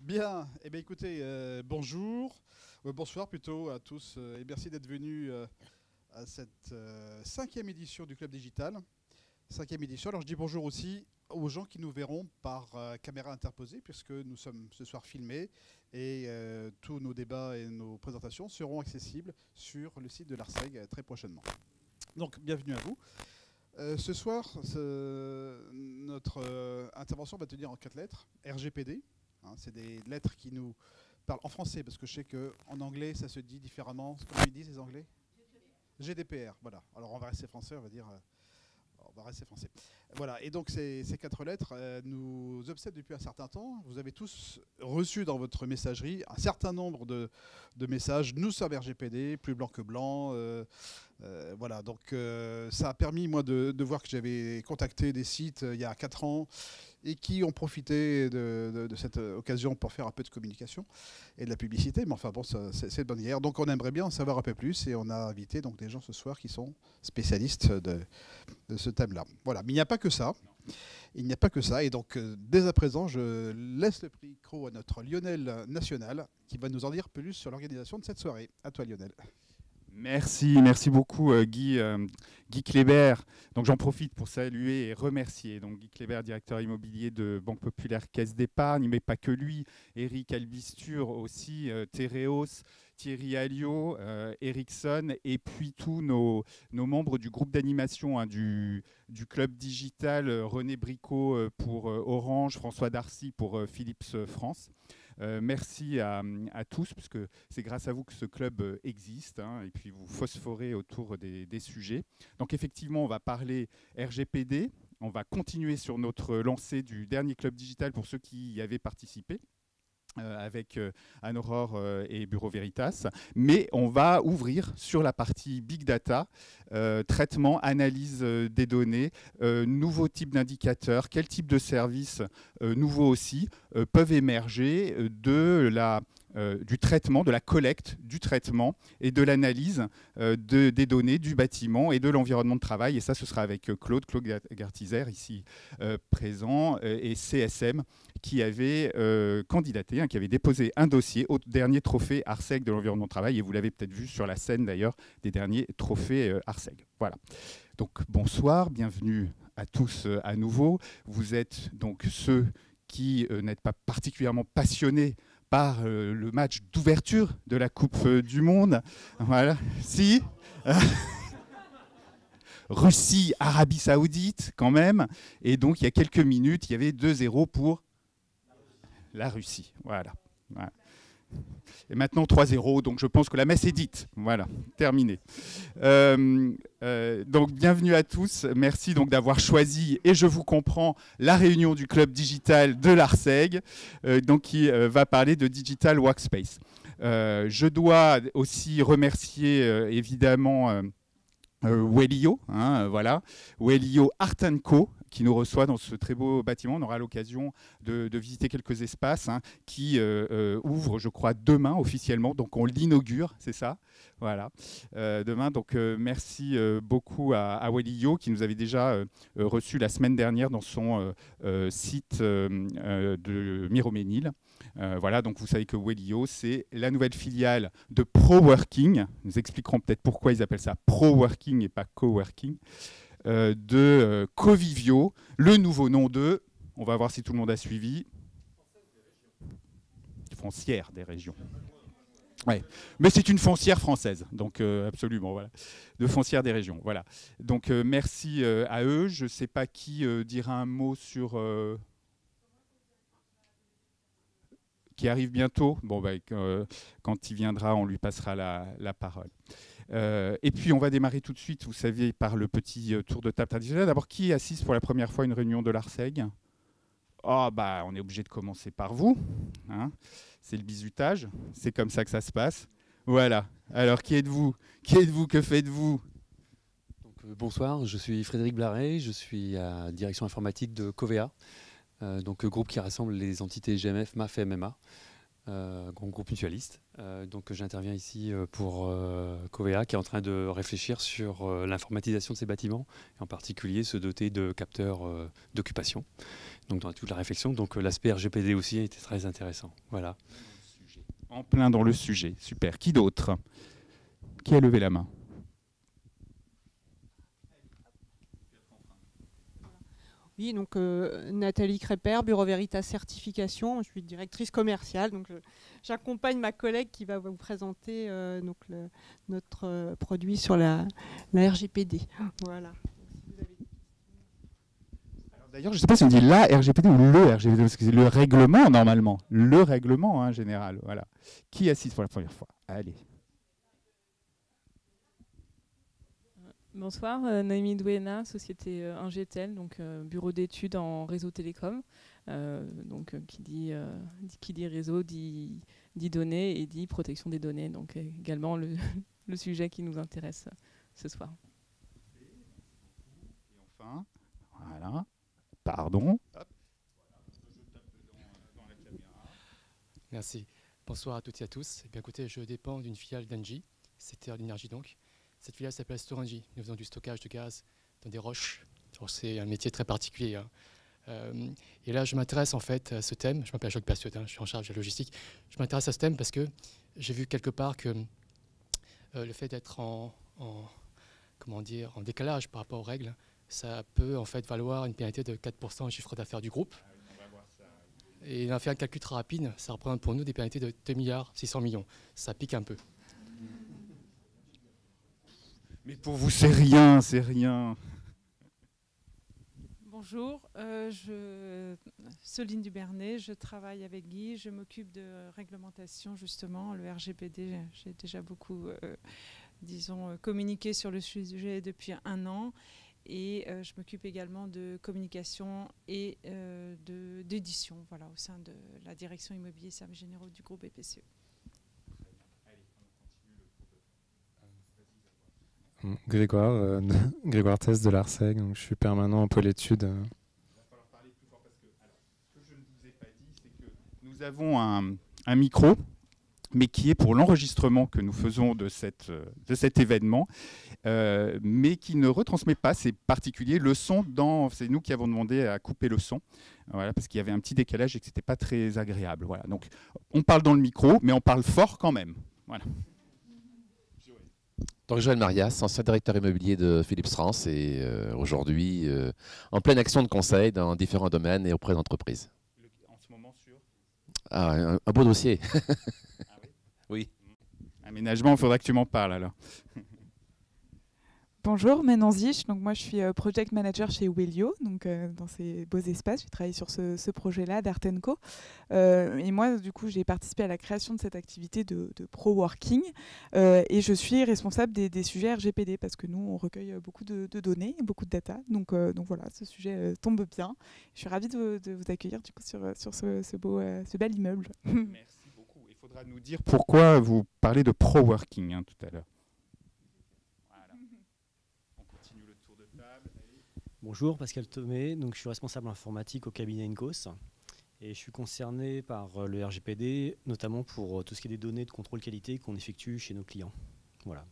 Bien, eh bien écoutez, bonjour, bonsoir plutôt à tous, et merci d'être venus à cette cinquième édition du Club Digital. Cinquième édition, alors je dis bonjour aussi aux gens qui nous verront par caméra interposée, puisque nous sommes ce soir filmés, et tous nos débats et nos présentations seront accessibles sur le site de l'ARSEG très prochainement. Donc bienvenue à vous. Ce soir, notre intervention va tenir en 4 lettres, RGPD. C'est des lettres qui nous parlent en français, parce que je sais qu'en anglais, ça se dit différemment. Comment ils disent les Anglais? GDPR, voilà. Alors on va rester français, on va dire... on va rester français. Voilà, et donc ces 4 lettres nous obsèdent depuis un certain temps. Vous avez tous reçu dans votre messagerie un certain nombre de messages. Nous sommes RGPD, plus blanc que blanc. Voilà, donc ça a permis, moi, de voir que j'avais contacté des sites il y a 4 ans et qui ont profité de cette occasion pour faire un peu de communication et de la publicité. Mais enfin bon, c'est de bonne guerre. Donc on aimerait bien en savoir un peu plus et on a invité donc des gens ce soir qui sont spécialistes de ce thème-là. Voilà, mais il n'y a pas que ça. Il n'y a pas que ça. Et donc dès à présent, je laisse le micro à notre Lionel National qui va nous en dire plus sur l'organisation de cette soirée. À toi Lionel. Merci beaucoup Guy Kléber. Donc j'en profite pour saluer et remercier donc Guy Kléber, directeur immobilier de Banque Populaire Caisse d'Épargne, mais pas que lui, Eric Albisture aussi, Théréos, Thierry Alliot, Ericsson, et puis tous nos membres du groupe d'animation du club digital, René Bricot pour Orange, François Darcy pour Philips France. Merci à tous, puisque c'est grâce à vous que ce club existe, et puis vous phosphorez autour des sujets. Donc effectivement, on va parler RGPD, on va continuer sur notre lancée du dernier club digital pour ceux qui y avaient participé. Avec Anne-Aurore et Bureau Veritas, mais on va ouvrir sur la partie Big Data, traitement, analyse des données, nouveaux types d'indicateurs, quel type de services nouveaux aussi peuvent émerger du traitement, de la collecte, du traitement et de l'analyse des données du bâtiment et de l'environnement de travail. Et ça, ce sera avec Claude Gartizer, ici présent, et CSM, qui avait candidaté, qui avait déposé un dossier au dernier trophée ARSEG de l'environnement de travail. Et vous l'avez peut-être vu sur la scène, d'ailleurs, des derniers trophées ARSEG. Voilà. Donc, bonsoir, bienvenue à tous à nouveau. Vous êtes donc ceux qui n'êtes pas particulièrement passionnés par le match d'ouverture de la Coupe du Monde. Voilà. Si Russie, Arabie Saoudite, quand même. Et donc, il y a quelques minutes, il y avait 2-0 pour la Russie. Voilà. Et maintenant 3-0, donc je pense que la messe est dite. Voilà, terminé. Donc bienvenue à tous. Merci donc d'avoir choisi, et je vous comprends, la réunion du club digital de l'ARSEG, donc qui va parler de Digital Workspace. Je dois aussi remercier évidemment Wellio, voilà, Wellio Art & Co, qui nous reçoit dans ce très beau bâtiment. On aura l'occasion de visiter quelques espaces qui ouvrent, je crois, demain officiellement. Donc on l'inaugure, c'est ça, voilà, demain. Donc merci beaucoup à Wellio, qui nous avait déjà reçu la semaine dernière dans son site de Miroménil. Voilà, donc vous savez que Wellio, c'est la nouvelle filiale de ProWorking. Nous expliquerons peut-être pourquoi ils appellent ça ProWorking et pas Coworking. De Covivio, le nouveau nom de, on va voir si tout le monde a suivi, Foncière des régions. Ouais. Mais c'est une foncière française, donc absolument, voilà, de Foncière des régions. Voilà. Donc merci à eux. Je ne sais pas qui dira un mot sur... qui arrive bientôt. Bon, quand il viendra, on lui passera la parole. Et puis, on va démarrer tout de suite, vous savez, par le petit tour de table traditionnel. D'abord, qui assiste pour la première fois à une réunion de l'ARSEG? On est obligé de commencer par vous. C'est le bizutage. C'est comme ça que ça se passe. Voilà. Alors, qui êtes-vous? Qui êtes-vous? Que faites-vous? Bonsoir, je suis Frédéric Blaret. Je suis à direction informatique de Covea, donc groupe qui rassemble les entités GMF, MAF et MMA. grand groupe mutualiste. Donc j'interviens ici pour Covea, qui est en train de réfléchir sur l'informatisation de ses bâtiments, et en particulier se doter de capteurs d'occupation. Donc dans toute la réflexion, donc l'aspect RGPD aussi était très intéressant. Voilà. En plein dans le sujet, super. Qui d'autre? Qui a levé la main? Oui, donc Nathalie Crépert, Bureau Veritas Certification. Je suis directrice commerciale, donc j'accompagne ma collègue qui va vous présenter donc notre produit sur la RGPD. Voilà. D'ailleurs, je ne sais pas si on dit la RGPD ou le RGPD, parce que c'est le règlement normalement. Le règlement en général. Voilà. Qui assiste pour la première fois? Allez. Bonsoir, Naomi Douena, société Ingetel, donc bureau d'études en réseau télécom. Donc qui dit réseau dit données et dit protection des données. Donc également le sujet qui nous intéresse ce soir. Et enfin, voilà. Pardon. Merci. Bonsoir à toutes et à tous. Eh bien, écoutez, je dépends d'une filiale d'Engie, secteur de l'énergie donc. Cette filiale s'appelle Storengy. Nous faisons du stockage de gaz dans des roches. C'est un métier très particulier. Et là, je m'intéresse en fait à ce thème. Je m'appelle Jacques Bastiot, je suis en charge de la logistique. Je m'intéresse à ce thème parce que j'ai vu quelque part que le fait d'être en décalage par rapport aux règles, ça peut en fait valoir une pénalité de 4% du chiffre d'affaires du groupe. Et on a fait un calcul très rapide, ça représente pour nous des pénalités de 2 milliards 600 millions. Ça pique un peu. Mais pour vous, c'est rien, c'est rien. Bonjour, Soline Dubernay, je travaille avec Guy, je m'occupe de réglementation justement, le RGPD, j'ai déjà beaucoup, communiqué sur le sujet depuis 1 an et je m'occupe également de communication et d'édition, voilà, au sein de la direction immobilier et services généraux du groupe BPCE. Grégoire, Grégoire Tess de l'ARSEG, donc je suis permanent en pôle études. Il va falloir parler plus fort parce que, alors, ce que je ne vous ai pas dit, c'est que nous avons un micro, mais qui est pour l'enregistrement que nous faisons de cet événement, mais qui ne retransmet pas, c'est particulier, le son c'est nous qui avons demandé à couper le son, voilà, parce qu'il y avait un petit décalage et que ce n'était pas très agréable. Voilà. Donc on parle dans le micro, mais on parle fort quand même. Voilà. Donc Joël Marias, ancien directeur immobilier de Philips France et aujourd'hui en pleine action de conseil dans différents domaines et auprès d'entreprises. En ce moment sur un beau dossier. Ah oui. Oui. Aménagement, il faudra que tu m'en parles alors. Bonjour, Manon Zich. Donc moi je suis project manager chez Wellio, donc dans ces beaux espaces. J'ai travaillé sur ce projet-là d'Artenco. Et moi du coup j'ai participé à la création de cette activité de pro-working et je suis responsable des sujets RGPD parce que nous on recueille beaucoup de données, beaucoup de data. Donc voilà, ce sujet tombe bien. Je suis ravie de vous accueillir du coup sur ce bel immeuble. Merci beaucoup. Il faudra nous dire pourquoi vous parlez de pro-working tout à l'heure. Bonjour, Pascal Thomé, donc je suis responsable informatique au cabinet Incos et je suis concerné par le RGPD, notamment pour tout ce qui est des données de contrôle qualité qu'on effectue chez nos clients. Voilà.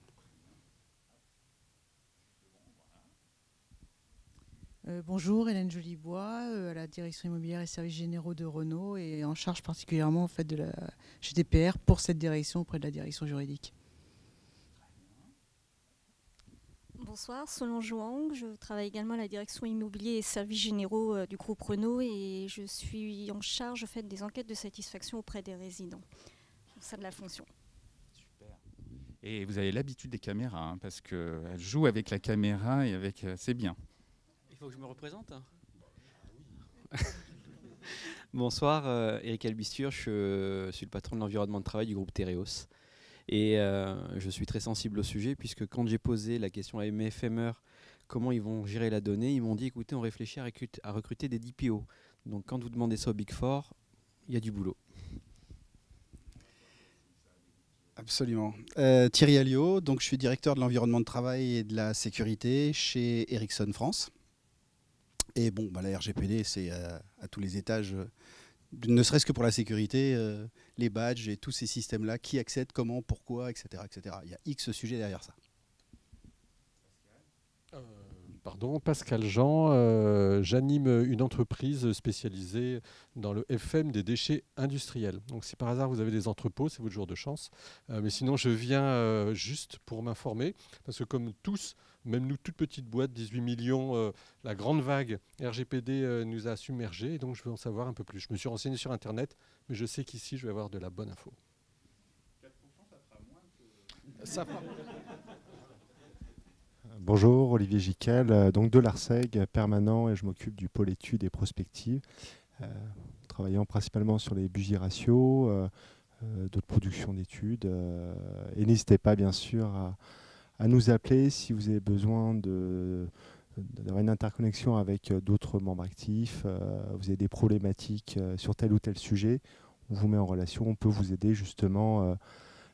Bonjour, Hélène Jolibois, à la direction immobilière et services généraux de Renault et en charge particulièrement en fait, de la GDPR pour cette direction auprès de la direction juridique. Bonsoir, Solange Wang, je travaille également à la direction immobilier et services généraux du groupe Renault et je suis en charge des enquêtes de satisfaction auprès des résidents. Ça de la fonction. Super. Et vous avez l'habitude des caméras parce qu'elle joue avec la caméra et avec c'est bien. Il faut que je me représente. Bonsoir, Eric Albisture, je suis le patron de l'environnement de travail du groupe Tereos. Et je suis très sensible au sujet puisque quand j'ai posé la question à MFMR comment ils vont gérer la donnée, ils m'ont dit écoutez on réfléchit à recruter des DPO. Donc quand vous demandez ça au Big Four, il y a du boulot. Absolument. Thierry Alliot, donc je suis directeur de l'environnement de travail et de la sécurité chez Ericsson France. Et bon, la RGPD c'est à tous les étages ne serait-ce que pour la sécurité, les badges et tous ces systèmes-là, qui accèdent, comment, pourquoi, etc., etc. Il y a X sujets derrière ça. Pardon, Pascal Jean, j'anime une entreprise spécialisée dans le FM des déchets industriels. Donc si par hasard vous avez des entrepôts, c'est votre jour de chance. Mais sinon je viens juste pour m'informer, parce que comme tous, même nous toutes petites boîtes, 18 millions, la grande vague RGPD nous a submergés, et donc je veux en savoir un peu plus. Je me suis renseigné sur Internet, mais je sais qu'ici je vais avoir de la bonne info. 4%, ça fera moins que... Ça fera... Bonjour, Olivier Giquel, donc de l'ARSEG, permanent, et je m'occupe du pôle études et prospectives, travaillant principalement sur les budgets ratios, d'autres productions d'études. Et n'hésitez pas, bien sûr, à nous appeler si vous avez besoin d'avoir une interconnexion avec d'autres membres actifs, vous avez des problématiques sur tel ou tel sujet, on vous met en relation, on peut vous aider justement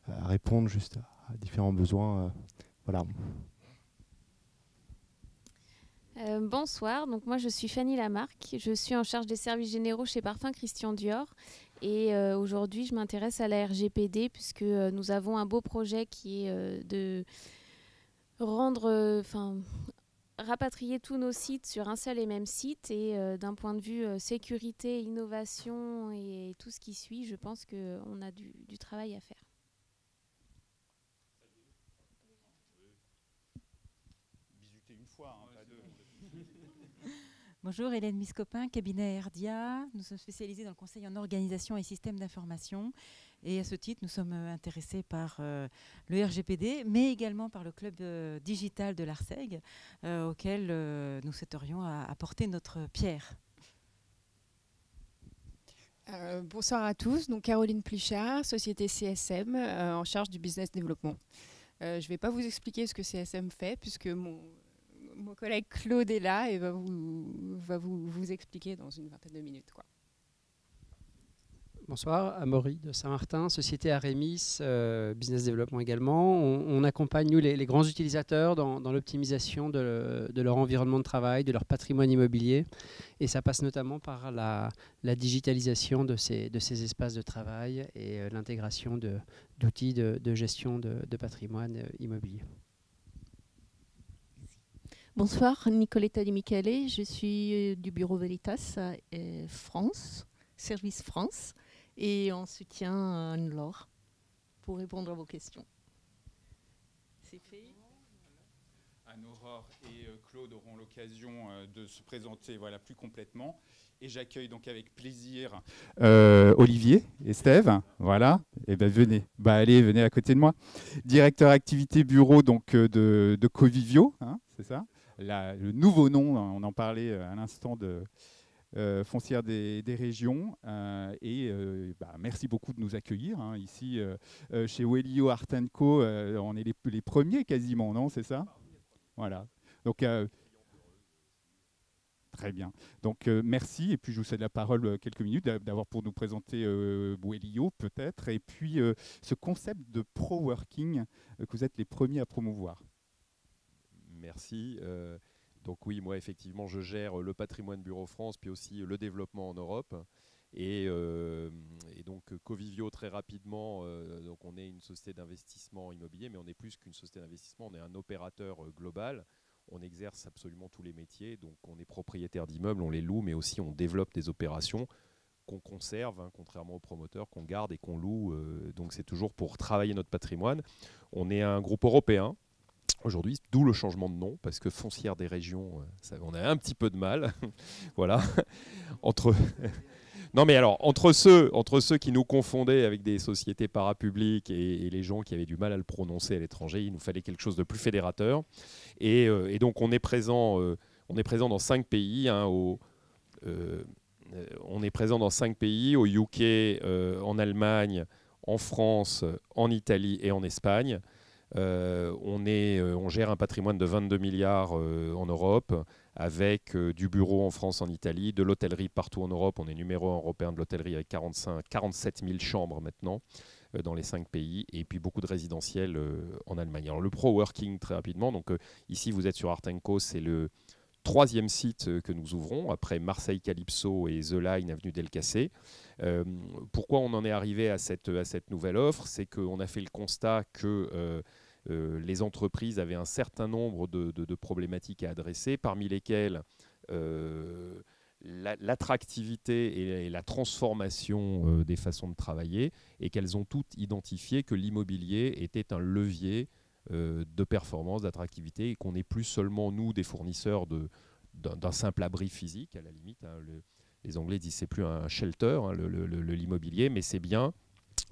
à répondre juste à différents besoins. Voilà. Bonsoir, donc moi je suis Fanny Lamarque, je suis en charge des services généraux chez Parfums Christian Dior et aujourd'hui je m'intéresse à la RGPD puisque nous avons un beau projet qui est de rendre, rapatrier tous nos sites sur un seul et même site et d'un point de vue sécurité, innovation et tout ce qui suit, je pense qu'on a du travail à faire. Bonjour, Hélène Miscopin, cabinet Erdia. Nous sommes spécialisés dans le conseil en organisation et système d'information. Et à ce titre, nous sommes intéressés par le RGPD, mais également par le club digital de l'ARSEG, auquel nous souhaiterions apporter notre pierre. Bonsoir à tous. Donc Caroline Plichard, société CSM, en charge du business développement. Je ne vais pas vous expliquer ce que CSM fait, puisque mon collègue Claude est là et va vous expliquer dans une vingtaine de minutes, quoi. Bonsoir, Amaury de Saint-Martin, société Aremis, business développement également. On accompagne nous les grands utilisateurs dans l'optimisation de leur environnement de travail, de leur patrimoine immobilier. Et ça passe notamment par la digitalisation de ces espaces de travail et l'intégration d'outils de gestion de patrimoine immobilier. Bonsoir, Nicoletta Di Michele, je suis du bureau Veritas France, Service France, et en soutien à Anne-Laure pour répondre à vos questions. C'est fait. Anne-Aurore et Claude auront l'occasion de se présenter plus complètement. Et j'accueille donc avec plaisir Olivier et Steve. Voilà, et venez. Allez, venez à côté de moi. Directeur activité bureau donc, de Covivio, hein, c'est ça. Le nouveau nom, on en parlait à l'instant de Foncière des régions. Merci beaucoup de nous accueillir hein, ici chez Wellio Art & Co. On est les premiers quasiment, non? C'est ça? Voilà. Donc, très bien. Donc, merci. Et puis, je vous cède la parole quelques minutes d'avoir pour nous présenter Wellio peut-être. Et puis, ce concept de pro-working que vous êtes les premiers à promouvoir. Merci. Donc oui, moi effectivement, je gère le patrimoine Bureau France, puis aussi le développement en Europe. Et donc Covivio, très rapidement, donc on est une société d'investissement immobilier, mais on est plus qu'une société d'investissement, on est un opérateur global. On exerce absolument tous les métiers, donc on est propriétaire d'immeubles, on les loue, mais aussi on développe des opérations qu'on conserve, hein, contrairement aux promoteurs, qu'on garde et qu'on loue. Donc c'est toujours pour travailler notre patrimoine. On est un groupe européen. Aujourd'hui, d'où le changement de nom, parce que Foncière des régions, on a un petit peu de mal. Voilà. Non, mais alors, entre ceux qui nous confondaient avec des sociétés parapubliques et les gens qui avaient du mal à le prononcer à l'étranger, il nous fallait quelque chose de plus fédérateur. Et donc, on est présent dans 5 pays. Hein, on est présent dans 5 pays, au UK, en Allemagne, en France, en Italie et en Espagne. On gère un patrimoine de 22 milliards en Europe, avec du bureau en France, en Italie, de l'hôtellerie partout en Europe. On est numéro 1 européen de l'hôtellerie avec 47 000 chambres maintenant dans les 5 pays, et puis beaucoup de résidentiels en Allemagne. Alors le pro-working, très rapidement, donc ici vous êtes sur Art & Co, c'est le troisième site que nous ouvrons, après Marseille Calypso et The Line, avenue Delcassé. Pourquoi on en est arrivé à cette nouvelle offre? C'est qu'on a fait le constat que les entreprises avaient un certain nombre de problématiques à adresser, parmi lesquelles l'attractivité et la transformation des façons de travailler, et qu'elles ont toutes identifié que l'immobilier était un levier de performance, d'attractivité, et qu'on n'est plus seulement, nous, des fournisseurs d'un simple abri physique, à la limite. Les Anglais disent c'est plus un shelter, l'immobilier, mais c'est bien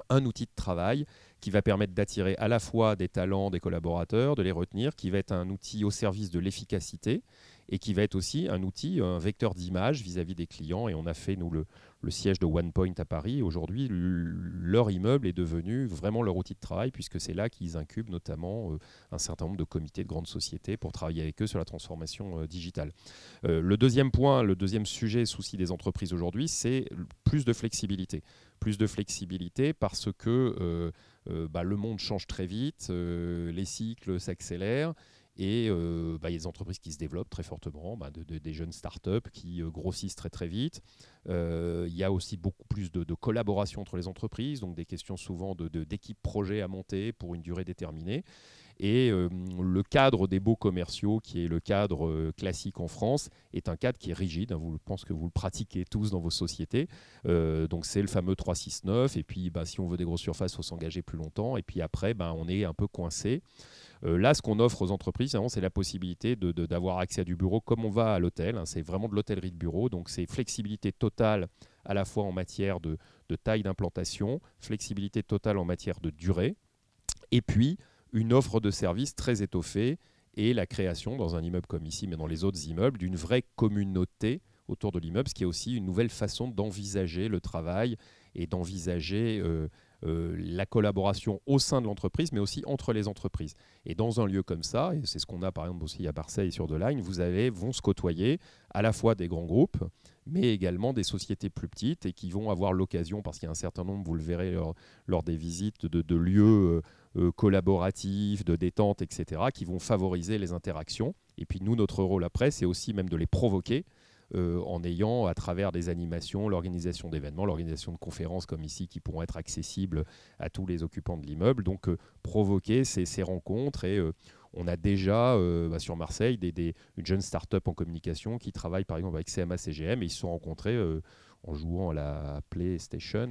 un outil de travail qui va permettre d'attirer à la fois des talents, des collaborateurs, de les retenir, qui va être un outil au service de l'efficacité et qui va être aussi un outil, un vecteur d'image vis-à-vis des clients. Et on a fait, nous, le siège de OnePoint à Paris. Aujourd'hui, leur immeuble est devenu vraiment leur outil de travail, puisque c'est là qu'ils incubent notamment un certain nombre de comités de grandes sociétés pour travailler avec eux sur la transformation digitale. Le deuxième point, le deuxième sujet, souci des entreprises aujourd'hui, c'est plus de flexibilité. Plus de flexibilité parce que le monde change très vite, les cycles s'accélèrent. Et il y a des entreprises qui se développent très fortement, des jeunes startups qui grossissent très très vite. Il y a aussi beaucoup plus de collaboration entre les entreprises, donc des questions souvent d'équipes projets à monter pour une durée déterminée. Et le cadre des baux commerciaux, qui est le cadre classique en France, est un cadre qui est rigide. Je pense que vous le pratiquez tous dans vos sociétés. Donc c'est le fameux 369. Et puis si on veut des grosses surfaces, il faut s'engager plus longtemps. Et puis après, on est un peu coincé. Là, ce qu'on offre aux entreprises, c'est la possibilité d'avoir accès à du bureau comme on va à l'hôtel. C'est vraiment de l'hôtellerie de bureau. Donc c'est flexibilité totale à la fois en matière de taille d'implantation, flexibilité totale en matière de durée. Et puis, une offre de service très étoffée et la création, dans un immeuble comme ici, mais dans les autres immeubles, d'une vraie communauté autour de l'immeuble, ce qui est aussi une nouvelle façon d'envisager le travail et d'envisager la collaboration au sein de l'entreprise, mais aussi entre les entreprises. Et dans un lieu comme ça, et c'est ce qu'on a par exemple aussi à Marseille sur The Line, vont se côtoyer à la fois des grands groupes, mais également des sociétés plus petites et qui vont avoir l'occasion, parce qu'il y a un certain nombre, vous le verrez lors des visites, de lieux collaboratifs, de détente, etc., qui vont favoriser les interactions. Et puis nous, notre rôle après, c'est aussi même de les provoquer en ayant, à travers des animations, l'organisation d'événements, l'organisation de conférences comme ici, qui pourront être accessibles à tous les occupants de l'immeuble. Donc provoquer ces rencontres. Et on a déjà sur Marseille une jeune start-up en communication qui travaille par exemple avec CMA CGM, et ils se sont rencontrés en jouant à la PlayStation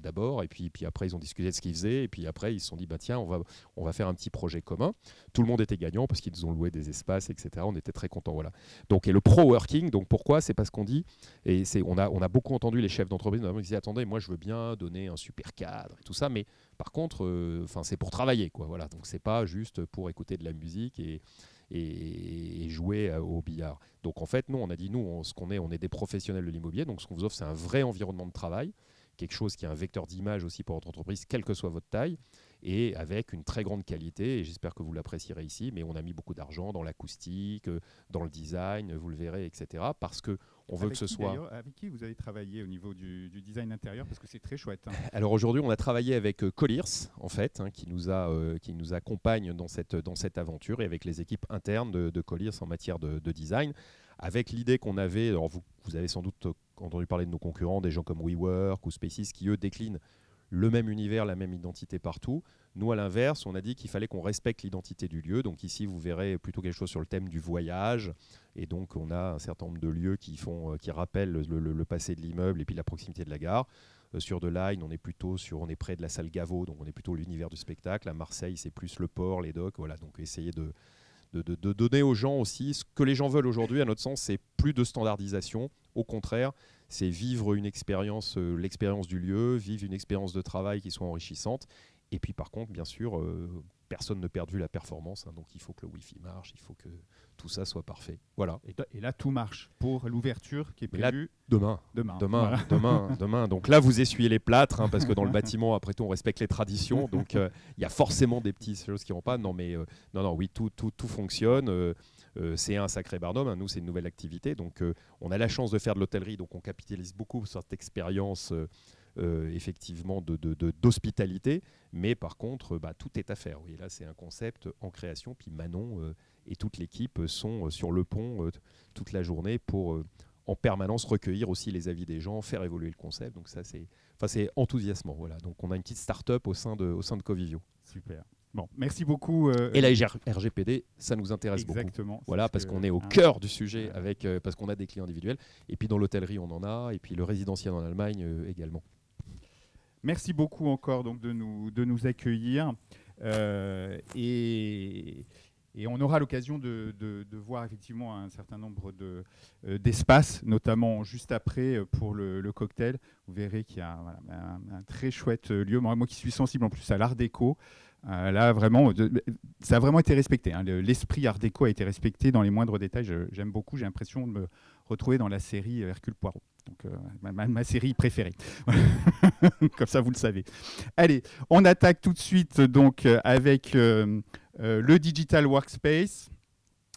d'abord, et puis après ils ont discuté de ce qu'ils faisaient, et puis après ils se sont dit tiens, on va faire un petit projet commun. Tout le monde était gagnant parce qu'ils ont loué des espaces, etc. On était très contents. Voilà. Donc, et le pro-working, donc pourquoi? C'est parce qu'on dit, et on a beaucoup entendu les chefs d'entreprise qui disaient attendez, moi je veux bien donner un super cadre et tout ça, mais par contre c'est pour travailler, quoi. Voilà. Donc c'est pas juste pour écouter de la musique et jouer au billard. Donc en fait, nous, on a dit, on est des professionnels de l'immobilier, donc ce qu'on vous offre, c'est un vrai environnement de travail, quelque chose qui est un vecteur d'image aussi pour votre entreprise, quelle que soit votre taille, et avec une très grande qualité, et j'espère que vous l'apprécierez ici, mais on a mis beaucoup d'argent dans l'acoustique, dans le design, vous le verrez, etc., parce qu'on veut que ce soit... Avec qui vous avez travaillé au niveau du design intérieur, parce que c'est très chouette. Alors aujourd'hui, on a travaillé avec Colliers, en fait, qui nous accompagne dans cette aventure, et avec les équipes internes de Colliers en matière de design, avec l'idée qu'on avait, alors vous avez sans doute entendu parler de nos concurrents, des gens comme WeWork ou Spaces, qui eux déclinent le même univers, la même identité partout. Nous, à l'inverse, on a dit qu'il fallait qu'on respecte l'identité du lieu. Donc ici, vous verrez plutôt quelque chose sur le thème du voyage. Et donc, on a un certain nombre de lieux qui rappellent le passé de l'immeuble et puis la proximité de la gare. Sur The Line, on est près de la salle Gaveau, donc on est plutôt l'univers du spectacle. À Marseille, c'est plus le port, les docks. Voilà, donc essayer de donner aux gens aussi ce que les gens veulent aujourd'hui. À notre sens, c'est plus de standardisation. Au contraire, c'est vivre une expérience, l'expérience du lieu, vivre une expérience de travail qui soit enrichissante. Et puis par contre, bien sûr, personne ne perd de vue la performance. Donc il faut que le Wi-Fi marche, il faut que tout ça soit parfait. Voilà. Et là, tout marche pour l'ouverture qui est prévue demain. Voilà. Demain. Donc là, vous essuyez les plâtres, parce que dans le bâtiment, après tout, on respecte les traditions. Donc il y a forcément des petites choses qui ne vont pas. Non, mais oui, tout fonctionne. C'est un sacré barnum. Nous, c'est une nouvelle activité. Donc on a la chance de faire de l'hôtellerie. Donc on capitalise beaucoup sur cette expérience effectivement d'hospitalité. Mais par contre, tout est à faire. Oui, là, c'est un concept en création. Puis Manon et toute l'équipe sont sur le pont toute la journée pour en permanence recueillir aussi les avis des gens, faire évoluer le concept. Donc ça, c'est enthousiasmant. Voilà. Donc on a une petite start-up au sein de Covivio. Super. Bon, merci beaucoup. Et la RGPD, ça nous intéresse beaucoup. Exactement. Voilà, parce qu'on est au cœur du sujet, parce qu'on a des clients individuels. Et puis dans l'hôtellerie, on en a. Et puis le résidentiel en Allemagne également. Merci beaucoup encore donc, de nous accueillir. Et on aura l'occasion de voir effectivement un certain nombre d'espaces, notamment juste après pour le cocktail. Vous verrez qu'il y a un très chouette lieu. Moi qui suis sensible en plus à l'art déco, là vraiment, ça a vraiment été respecté. Hein. L'esprit art déco a été respecté dans les moindres détails. J'aime beaucoup. J'ai l'impression de me retrouver dans la série Hercule Poirot. Donc ma série préférée. Comme ça, vous le savez. Allez, on attaque tout de suite donc avec le Digital Workspace.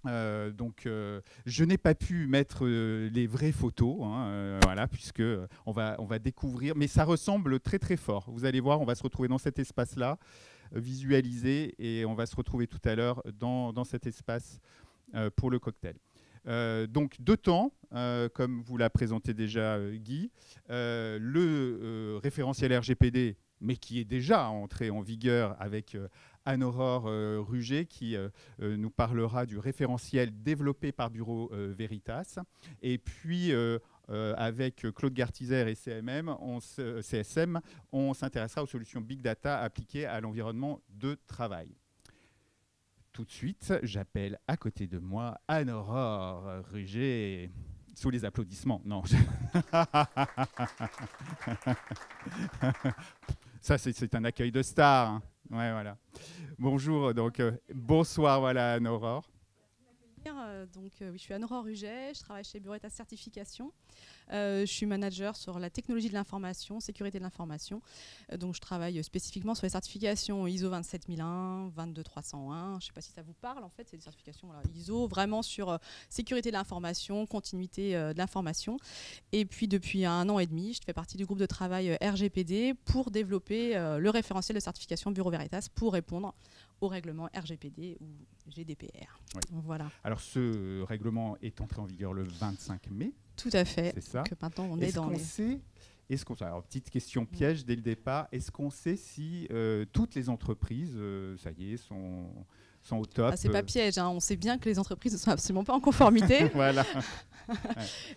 Je n'ai pas pu mettre les vraies photos, hein, voilà, puisque on va découvrir, mais ça ressemble très très fort. Vous allez voir, on va se retrouver dans cet espace-là, visualisé, et on va se retrouver tout à l'heure dans cet espace pour le cocktail. Donc deux temps, comme vous l'a présenté déjà Guy, le référentiel RGPD, mais qui est déjà entré en vigueur avec Anne-Aurore Ruget qui nous parlera du référentiel développé par Bureau Veritas. Et puis avec Claude Gartizer et CSM, on s'intéressera aux solutions Big Data appliquées à l'environnement de travail. Tout de suite, j'appelle à côté de moi Anne-Aurore Ruget. Sous les applaudissements, non. Ça, c'est un accueil de star. Hein. Ouais, voilà. Bonjour, donc bonsoir, voilà Anne-Aurore. Oui, je suis Anne-Aurore Ruget, je travaille chez Bureau Veritas Certification. Je suis manager sur la technologie de l'information, sécurité de l'information. Donc je travaille spécifiquement sur les certifications ISO 27001, 22301. Je ne sais pas si ça vous parle, en fait, c'est des certifications ISO vraiment sur sécurité de l'information, continuité de l'information. Et puis depuis 1 an et demi, je fais partie du groupe de travail RGPD pour développer le référentiel de certification Bureau Veritas pour répondre au règlement RGPD ou GDPR. Oui. Voilà. Alors ce règlement est entré en vigueur le 25 mai. Tout à fait. C'est ça. Donc maintenant on est dans les... Alors petite question piège dès le départ, est-ce qu'on sait si toutes les entreprises, ça y est, sont au top? C'est pas piège, hein. On sait bien que les entreprises ne sont absolument pas en conformité. Voilà.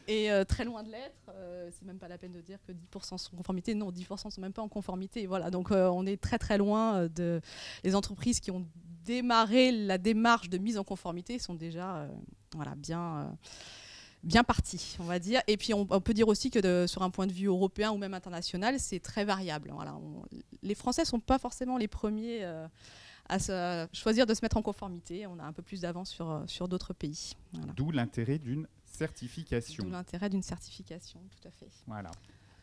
Et très loin de l'être, c'est même pas la peine de dire que 10% sont en conformité. Non, 10% sont même pas en conformité. Voilà, donc on est très très loin de les entreprises qui ont démarré la démarche de mise en conformité sont déjà bien partis, on va dire. Et puis on peut dire aussi que sur un point de vue européen ou même international, c'est très variable. Voilà, les Français ne sont pas forcément les premiers à choisir de se mettre en conformité. On a un peu plus d'avance sur d'autres pays. Voilà. D'où l'intérêt d'une certification. D'où l'intérêt d'une certification, tout à fait. Voilà.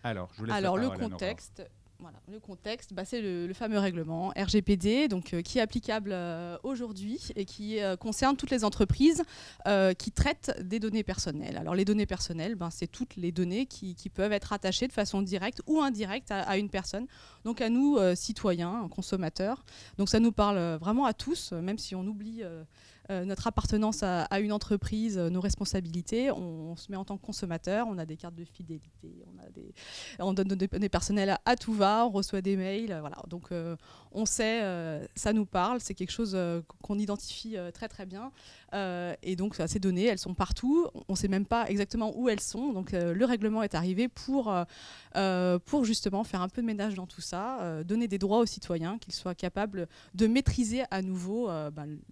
Alors, je vous laisse Alors la le parole, contexte. Voilà, le contexte, c'est le fameux règlement RGPD, donc, qui est applicable aujourd'hui et qui concerne toutes les entreprises qui traitent des données personnelles. Alors les données personnelles, c'est toutes les données qui peuvent être attachées de façon directe ou indirecte à une personne, donc à nous, citoyens, consommateurs. Donc ça nous parle vraiment à tous, même si on oublie notre appartenance à une entreprise, nos responsabilités, on se met en tant que consommateur, on a des cartes de fidélité, on donne des données personnelles à tout va, on reçoit des mails, voilà. Donc on sait, ça nous parle, c'est quelque chose qu'on identifie très très bien. Et donc ces données, elles sont partout, on ne sait même pas exactement où elles sont. Donc le règlement est arrivé pour justement faire un peu de ménage dans tout ça, donner des droits aux citoyens, qu'ils soient capables de maîtriser à nouveau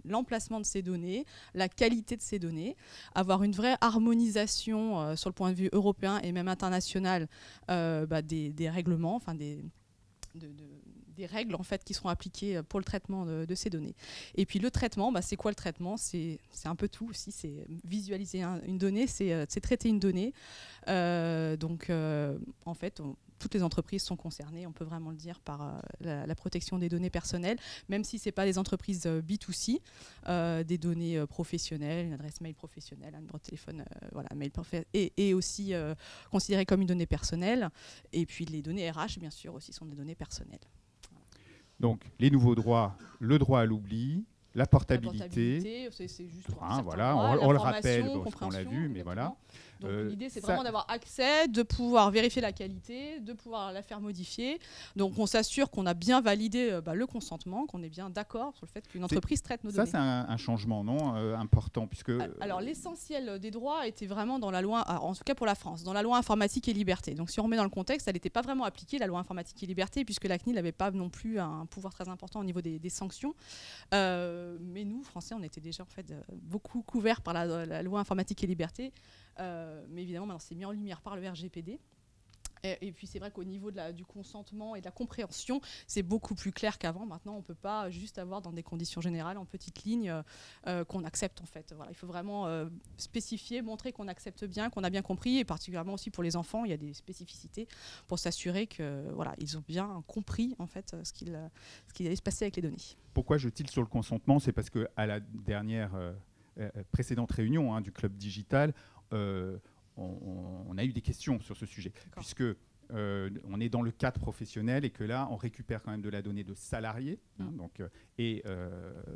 l'emplacement de ces données, la qualité de ces données, avoir une vraie harmonisation sur le point de vue européen et même international des règlements, enfin des règles en fait qui seront appliquées pour le traitement de ces données. Et puis le traitement, c'est quoi le traitement? C'est un peu tout aussi, c'est visualiser une donnée, c'est traiter une donnée. En fait, toutes les entreprises sont concernées, on peut vraiment le dire, par la protection des données personnelles, même si ce n'est pas les entreprises B2C, des données professionnelles, une adresse mail professionnelle, un numéro de téléphone, mail et aussi considérées comme une donnée personnelle. Et puis les données RH, bien sûr, aussi sont des données personnelles. Donc les nouveaux droits, le droit à l'oubli, La portabilité, c'est juste voilà, on le rappelle parce qu'on l'a vu, mais voilà. Donc l'idée, c'est vraiment d'avoir accès, de pouvoir vérifier la qualité, de pouvoir la faire modifier. Donc on s'assure qu'on a bien validé le consentement, qu'on est bien d'accord sur le fait qu'une entreprise traite nos données. Ça, c'est un changement important, puisque... Alors l'essentiel des droits était vraiment dans la loi, en tout cas pour la France, dans la loi informatique et liberté. Donc si on remet dans le contexte, elle n'était pas vraiment appliquée, la loi informatique et liberté, puisque la CNIL n'avait pas non plus un pouvoir très important au niveau des sanctions. Mais nous, Français, on était déjà en fait beaucoup couverts par la loi informatique et liberté. Mais évidemment, maintenant, c'est mis en lumière par le RGPD. Et puis, c'est vrai qu'au niveau du consentement et de la compréhension, c'est beaucoup plus clair qu'avant. Maintenant, on ne peut pas juste avoir dans des conditions générales, en petite ligne, qu'on accepte, en fait. Voilà, il faut vraiment spécifier, montrer qu'on accepte bien, qu'on a bien compris. Et particulièrement aussi pour les enfants, il y a des spécificités pour s'assurer que, voilà, ils ont bien compris, en fait, ce qu'il allait se passer avec les données. Pourquoi je tilte sur le consentement? C'est parce qu'à la dernière précédente réunion du Club Digital, on a eu des questions sur ce sujet, puisque on est dans le cadre professionnel et que là, on récupère quand même de la donnée de salariés.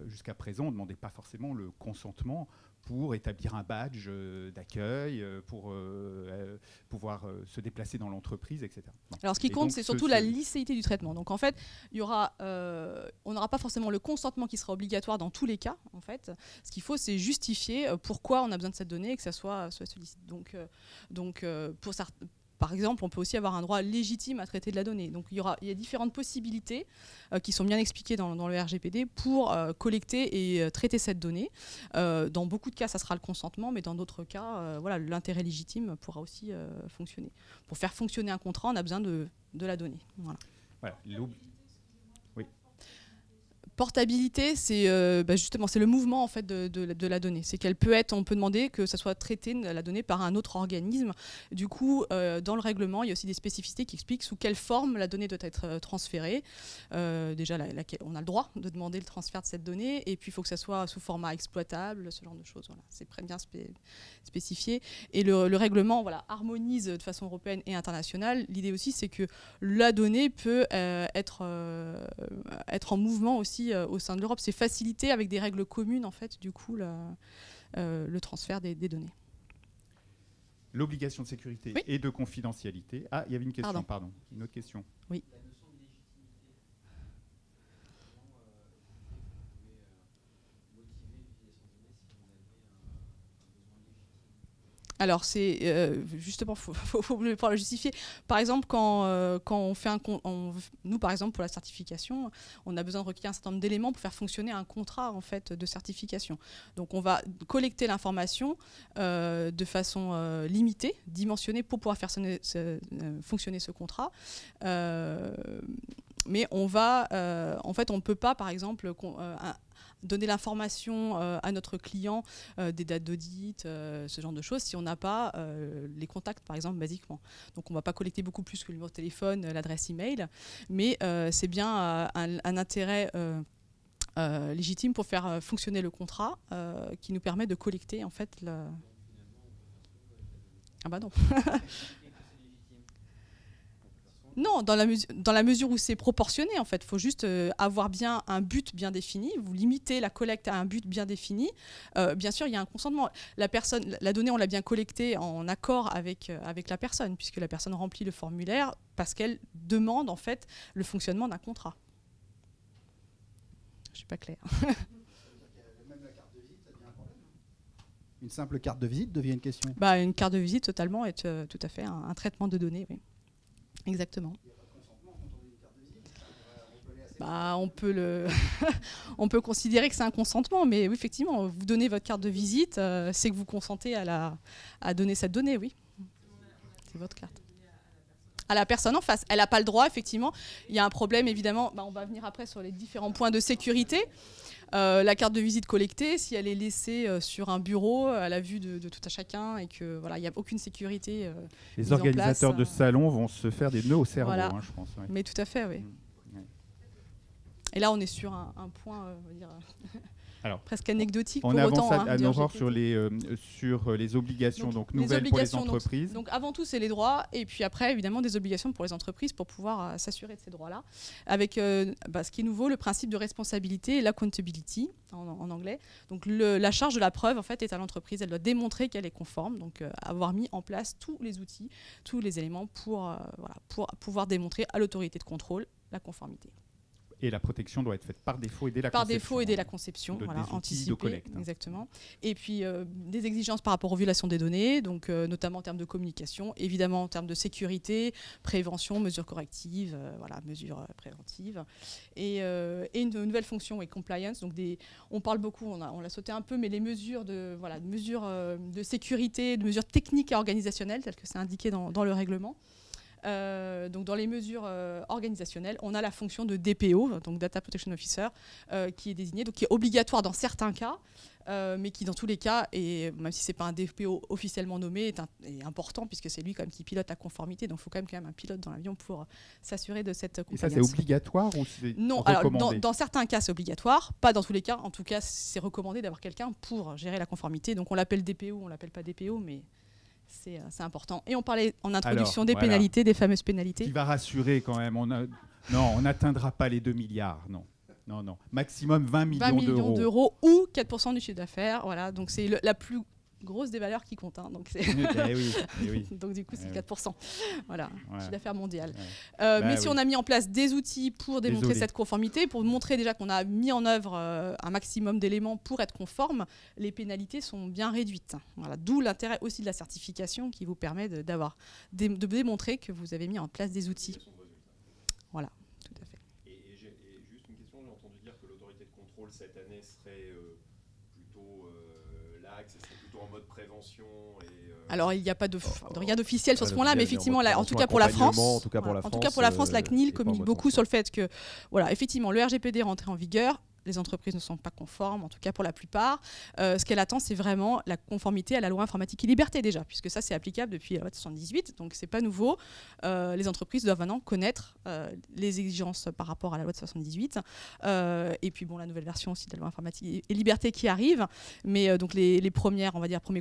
Jusqu'à présent, on ne demandait pas forcément le consentement pour établir un badge d'accueil, pour pouvoir se déplacer dans l'entreprise, etc. Bon. Alors ce qui compte, c'est surtout la licéité du traitement. Donc en fait, on n'aura pas forcément le consentement qui sera obligatoire dans tous les cas. En fait, ce qu'il faut, c'est justifier pourquoi on a besoin de cette donnée et que ça soit sollicité. Donc pour certains. Par exemple, on peut aussi avoir un droit légitime à traiter de la donnée. Donc il y a différentes possibilités qui sont bien expliquées dans le RGPD pour collecter et traiter cette donnée. Dans beaucoup de cas, ça sera le consentement, mais dans d'autres cas, l'intérêt légitime pourra aussi fonctionner. Pour faire fonctionner un contrat, on a besoin de la donnée. Voilà. Oui. Portabilité, c'est justement c'est le mouvement en fait de la donnée. C'est qu'elle peut être, on peut demander que ça soit traité la donnée par un autre organisme. Du coup, dans le règlement, il y a aussi des spécificités qui expliquent sous quelle forme la donnée doit être transférée. Déjà, on a le droit de demander le transfert de cette donnée, et puis il faut que ça soit sous format exploitable, ce genre de choses. Voilà, c'est très bien spécifié. Et le règlement, harmonise de façon européenne et internationale. L'idée aussi, c'est que la donnée peut être en mouvement aussi au sein de l'Europe. C'est facilité avec des règles communes, en fait, du coup, le transfert des données. L'obligation de sécurité et de confidentialité. Ah, il y avait une question, pardon. Une autre question. Oui. Alors, c'est justement, faut pouvoir le justifier. Par exemple, quand on fait nous, par exemple, pour la certification, on a besoin de recueillir un certain nombre d'éléments pour faire fonctionner un contrat en fait, de certification. Donc, on va collecter l'information de façon limitée, dimensionnée pour pouvoir faire fonctionner ce contrat. Mais on va, en fait, on ne peut pas, par exemple, donner l'information à notre client des dates d'audit, ce genre de choses, si on n'a pas les contacts, par exemple, basiquement. Donc, on ne va pas collecter beaucoup plus que le numéro de téléphone, l'adresse email, mais c'est bien un intérêt légitime pour faire fonctionner le contrat qui nous permet de collecter, en fait, Ah bah non. Non, dans la mesure où c'est proportionné, en fait. Il faut juste avoir bien un but bien défini. Vous limitez la collecte à un but bien défini. Bien sûr, il y a un consentement. La donnée, on l'a bien collectée en accord avec la personne, puisque la personne remplit le formulaire parce qu'elle demande, en fait, le fonctionnement d'un contrat. Je ne suis pas claire. Une simple carte de visite devient une question. Une carte de visite, totalement, est tout à fait un traitement de données, oui. Exactement. On peut considérer que c'est un consentement, mais oui, effectivement, vous donnez votre carte de visite, c'est que vous consentez à donner cette donnée, oui. C'est votre carte. À la personne en face. Elle n'a pas le droit, effectivement. Il y a un problème, évidemment. On va venir après sur les différents points de sécurité. La carte de visite collectée, si elle est laissée sur un bureau à la vue de tout à chacun et que il n'y a aucune sécurité. Les organisateurs de salons vont se faire des nœuds au cerveau, je pense. Ouais. Mais tout à fait, oui. Et là, on est sur un point, on va dire, Alors, presque anecdotique. On pour avance autant, à du Aurore RGPD. sur les obligations donc nouvelles pour les entreprises. Donc avant tout, c'est les droits, et puis après, évidemment, des obligations pour les entreprises pour pouvoir s'assurer de ces droits-là. Avec ce qui est nouveau, le principe de responsabilité et l'accountability en anglais. Donc la charge de la preuve, en fait, est à l'entreprise. Elle doit démontrer qu'elle est conforme, donc avoir mis en place tous les outils, tous les éléments pour pouvoir démontrer à l'autorité de contrôle la conformité. Et la protection doit être faite par défaut et dès la conception. Par défaut et dès la conception, voilà, anticipée, exactement. Et puis des exigences par rapport aux violations des données, donc notamment en termes de communication, évidemment en termes de sécurité, prévention, mesures correctives, mesures préventives, et une nouvelle fonction et compliance. Donc on parle beaucoup, on l'a sauté un peu, mais les mesures de sécurité, de mesures techniques et organisationnelles, telles que c'est indiqué dans le règlement. Donc dans les mesures organisationnelles, on a la fonction de DPO, donc Data Protection Officer, qui est désignée, donc qui est obligatoire dans certains cas, mais qui dans tous les cas, et même si c'est pas un DPO officiellement nommé, est important puisque c'est lui quand même qui pilote la conformité. Donc il faut quand même un pilote dans l'avion pour s'assurer de cette compliance. Et ça c'est obligatoire ou c'est non, recommandé? Alors dans certains cas c'est obligatoire, pas dans tous les cas. En tout cas c'est recommandé d'avoir quelqu'un pour gérer la conformité. Donc on l'appelle DPO, on l'appelle pas DPO, mais c'est important. Et on parlait en introduction des pénalités, des fameuses pénalités. Qui va rassurer quand même. Non, on n'atteindra pas les 2 milliards. Non. Maximum 20 millions d'euros ou 4% du chiffre d'affaires. Voilà. Donc c'est la plus grosse des valeurs qui compte. Donc, oui. Donc du coup, c'est 4%. Voilà, chiffre d'affaires mondial. Ouais. Si on a mis en place des outils pour démontrer cette conformité, pour montrer déjà qu'on a mis en œuvre un maximum d'éléments pour être conforme, les pénalités sont bien réduites. Voilà. D'où l'intérêt aussi de la certification qui vous permet de démontrer que vous avez mis en place des outils. Voilà, tout à fait. Et juste une question, j'ai entendu dire que l'autorité de contrôle cette année serait plutôt laxe, serait plutôt en mode prévention. Alors il n'y a pas rien d'officiel sur ce point-là, mais effectivement, en tout cas pour la France, la CNIL communique beaucoup sur le fait que, voilà, effectivement, le RGPD est rentré en vigueur. Les entreprises ne sont pas conformes, en tout cas pour la plupart. Ce qu'elle attend, c'est vraiment la conformité à la loi informatique et liberté déjà, puisque ça, c'est applicable depuis la loi de 78, donc c'est pas nouveau. Les entreprises doivent maintenant connaître les exigences par rapport à la loi de 78. Et puis, la nouvelle version aussi de la loi informatique et liberté qui arrive. Mais donc les premiers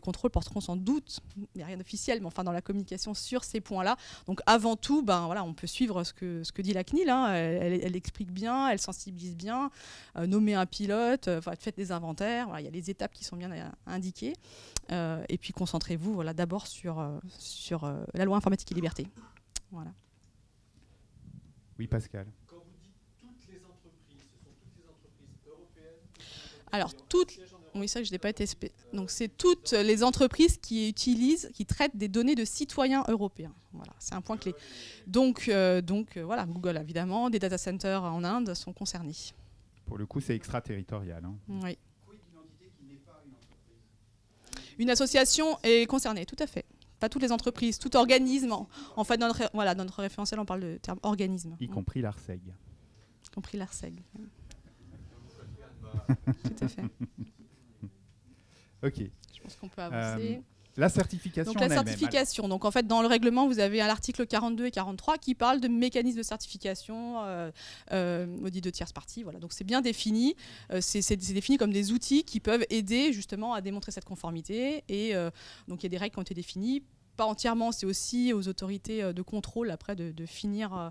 contrôles porteront sans doute, il n'y a rien d'officiel, mais enfin dans la communication sur ces points-là. Donc avant tout, on peut suivre ce que dit la CNIL. Elle explique bien, elle sensibilise bien. Nommer un pilote, faites des inventaires, il y a les étapes qui sont bien indiquées. Et puis concentrez-vous d'abord sur la loi informatique et liberté. Voilà. Oui, Pascal. Quand vous dites toutes les entreprises, ce sont toutes les entreprises européennes? Alors, oui, ça, je n'ai pas été... Donc, c'est toutes les entreprises qui traitent des données de citoyens européens. Voilà, c'est un point clé. Donc, Google, évidemment, des data centers en Inde sont concernés. Pour le coup, c'est extraterritorial. Oui. Une association est concernée, tout à fait. Pas toutes les entreprises, tout organisme. En fait, dans notre référentiel, on parle de terme organisme. Y compris l'ARCEG. Y compris l'ARCEG. Tout à fait. Ok. Je pense qu'on peut avancer. La certification. Donc la certification. Donc en fait dans le règlement vous avez l'article 42 et 43 qui parlent de mécanismes de certification audit de tierces parties. Voilà. Donc c'est bien défini. C'est défini comme des outils qui peuvent aider justement à démontrer cette conformité. Et donc il y a des règles qui ont été définies. Pas entièrement, c'est aussi aux autorités de contrôle après de définir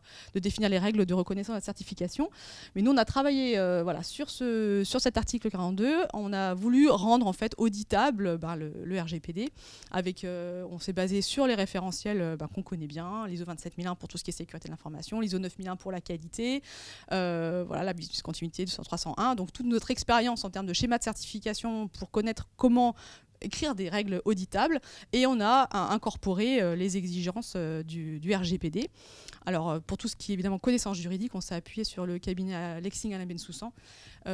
les règles de reconnaissance de la certification. Mais nous, on a travaillé sur cet article 42. On a voulu rendre en fait auditable le RGPD. On s'est basé sur les référentiels qu'on connaît bien, l'ISO 27001 pour tout ce qui est sécurité de l'information, l'ISO 9001 pour la qualité, la business continuité 301. Donc toute notre expérience en termes de schéma de certification pour connaître comment écrire des règles auditables, et on a incorporé les exigences du RGPD. Alors pour tout ce qui est évidemment connaissance juridique, on s'est appuyé sur le cabinet Lexing Alain Bensoussan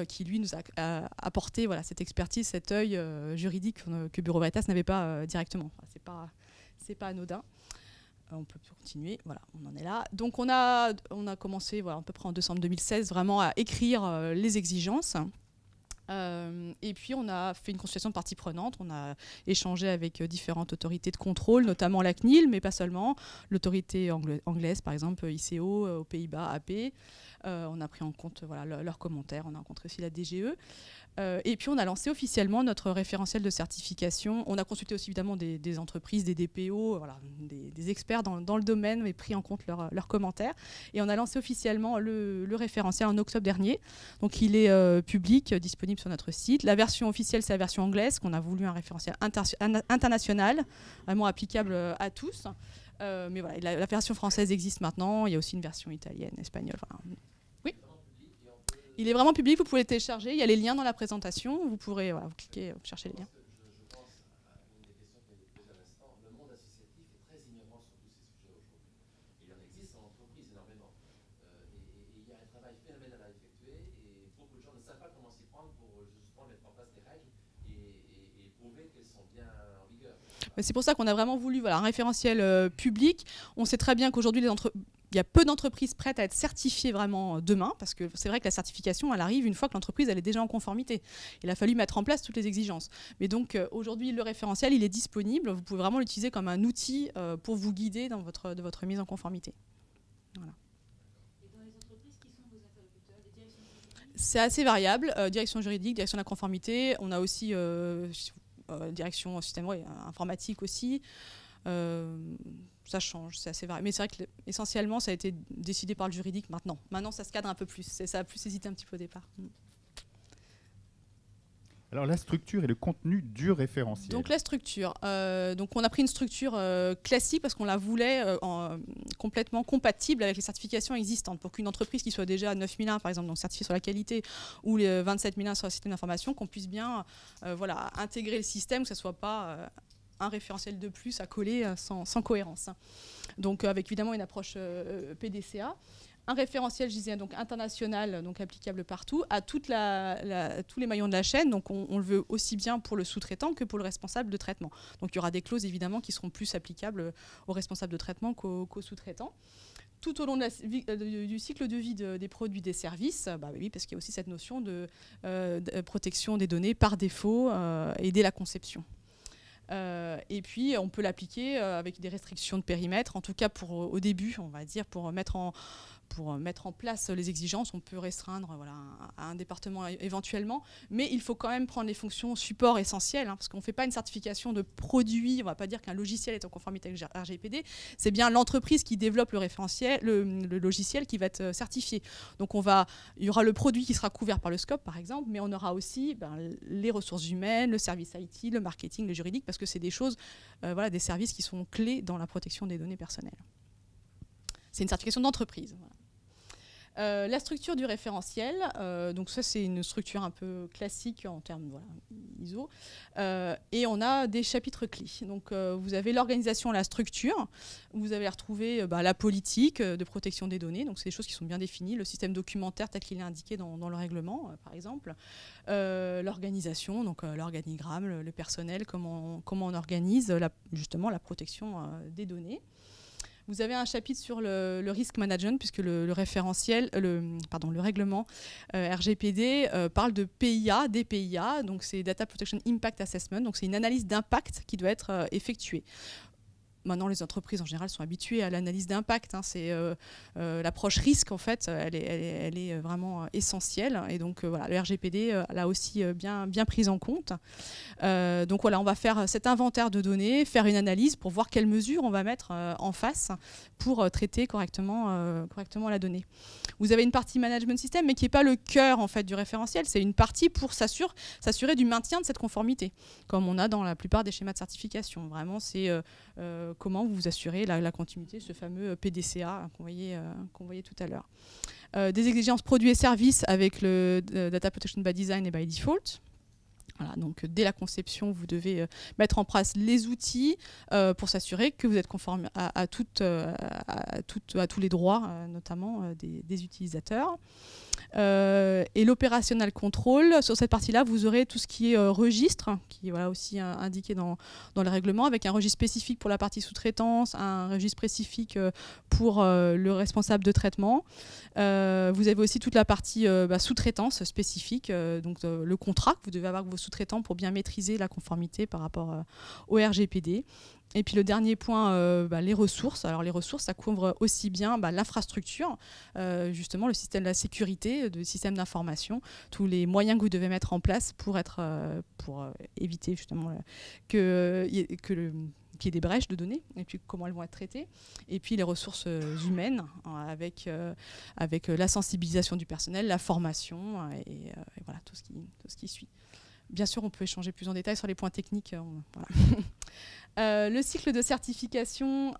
qui lui nous a apporté cette expertise, cet œil juridique que Bureau Veritas n'avait pas directement. C'est pas anodin. On peut continuer, voilà, on en est là. Donc on a commencé à peu près en décembre 2016 vraiment à écrire les exigences. Et puis on a fait une consultation de parties prenantes, on a échangé avec différentes autorités de contrôle, notamment la CNIL, mais pas seulement, l'autorité anglaise par exemple, ICO, aux Pays-Bas, AP. On a pris en compte leurs commentaires, on a rencontré aussi la DGE. Et puis on a lancé officiellement notre référentiel de certification. On a consulté aussi évidemment des entreprises, des DPO, des experts dans le domaine, mais pris en compte leurs commentaires. Et on a lancé officiellement le référentiel en octobre dernier. Donc il est public, disponible sur notre site. La version officielle, c'est la version anglaise, qu'on a voulu un référentiel international, vraiment applicable à tous. Mais voilà, la version française existe maintenant. Il y a aussi une version italienne, espagnole. Oui. Il est vraiment public, vous pouvez le télécharger. Il y a les liens dans la présentation. Vous pourrez vous cliquer, chercher les liens. C'est pour ça qu'on a vraiment voulu un référentiel public. On sait très bien qu'aujourd'hui, il y a peu d'entreprises prêtes à être certifiées vraiment demain, parce que c'est vrai que la certification, elle arrive une fois que l'entreprise elle est déjà en conformité. Il a fallu mettre en place toutes les exigences. Mais donc aujourd'hui, le référentiel, il est disponible. Vous pouvez vraiment l'utiliser comme un outil pour vous guider dans votre mise en conformité. Voilà. C'est assez variable. Direction juridique, direction de la conformité. On a aussi direction système informatique aussi. Ça change, c'est assez varié. Mais c'est vrai que essentiellement, ça a été décidé par le juridique maintenant. Maintenant, ça se cadre un peu plus. Ça a plus hésité un petit peu au départ. Alors la structure et le contenu du référentiel. Donc la structure. Donc on a pris une structure classique parce qu'on la voulait complètement compatible avec les certifications existantes pour qu'une entreprise qui soit déjà à 9001 par exemple, donc certifiée sur la qualité, ou les 27001 sur le système d'information, qu'on puisse bien intégrer le système, que ce ne soit pas un référentiel de plus à coller sans cohérence. Donc avec évidemment une approche PDCA. Un référentiel, je disais, donc international, donc applicable partout, à tous les maillons de la chaîne. Donc on le veut aussi bien pour le sous-traitant que pour le responsable de traitement. Donc il y aura des clauses évidemment qui seront plus applicables aux responsables de traitement qu'aux sous-traitants. Tout au long du cycle de vie des produits, des services, oui, parce qu'il y a aussi cette notion de protection des données par défaut et dès la conception. Et puis on peut l'appliquer avec des restrictions de périmètre, en tout cas au début, on va dire, pour mettre en place les exigences, on peut restreindre à un département éventuellement, mais il faut quand même prendre les fonctions support essentielles, parce qu'on ne fait pas une certification de produit, on ne va pas dire qu'un logiciel est en conformité avec RGPD, c'est bien l'entreprise qui développe le référentiel, le logiciel qui va être certifié. Donc il y aura le produit qui sera couvert par le scope par exemple, mais on aura aussi les ressources humaines, le service IT, le marketing, le juridique, parce que c'est des choses, des services qui sont clés dans la protection des données personnelles. C'est une certification d'entreprise. La structure du référentiel, donc ça c'est une structure un peu classique en termes ISO, et on a des chapitres clés. Donc vous avez l'organisation, la structure, vous avez retrouvé la politique de protection des données, donc c'est des choses qui sont bien définies, le système documentaire tel qu'il est indiqué dans le règlement par exemple, l'organisation, donc l'organigramme, le personnel, comment on organise justement la protection des données. Vous avez un chapitre sur le risk management, puisque le référentiel, le règlement RGPD parle de PIA, DPIA, donc c'est Data Protection Impact Assessment, donc c'est une analyse d'impact qui doit être effectuée. Maintenant, les entreprises en général sont habituées à l'analyse d'impact. C'est l'approche risque, en fait, elle est vraiment essentielle. Et donc, le RGPD l'a aussi bien prise en compte. Donc, on va faire cet inventaire de données, faire une analyse pour voir quelles mesures on va mettre en face pour traiter correctement la donnée. Vous avez une partie management system, mais qui n'est pas le cœur en fait, du référentiel. C'est une partie pour s'assurer du maintien de cette conformité, comme on a dans la plupart des schémas de certification. Vraiment, c'est comment vous vous assurez la continuité de ce fameux PDCA qu'on voyait tout à l'heure. Des exigences produits et services avec le Data Protection by Design et by Default. Voilà, donc dès la conception, vous devez mettre en place les outils pour s'assurer que vous êtes conforme à tous les droits, notamment des utilisateurs. Et l'opérationnel control, sur cette partie-là, vous aurez tout ce qui est registre, qui est aussi indiqué dans le règlement, avec un registre spécifique pour la partie sous-traitance, un registre spécifique pour le responsable de traitement. Vous avez aussi toute la partie sous-traitance spécifique, donc le contrat que vous devez avoir avec vos sous-traitants pour bien maîtriser la conformité par rapport au RGPD. Et puis le dernier point, les ressources. Alors les ressources, ça couvre aussi bien l'infrastructure, justement le système de la sécurité, le système d'information, tous les moyens que vous devez mettre en place pour éviter justement qu'il y ait des brèches de données, et puis comment elles vont être traitées, et puis les ressources humaines, avec la sensibilisation du personnel, la formation, et voilà, tout ce qui suit. Bien sûr, on peut échanger plus en détail sur les points techniques. Voilà. Le cycle de certification,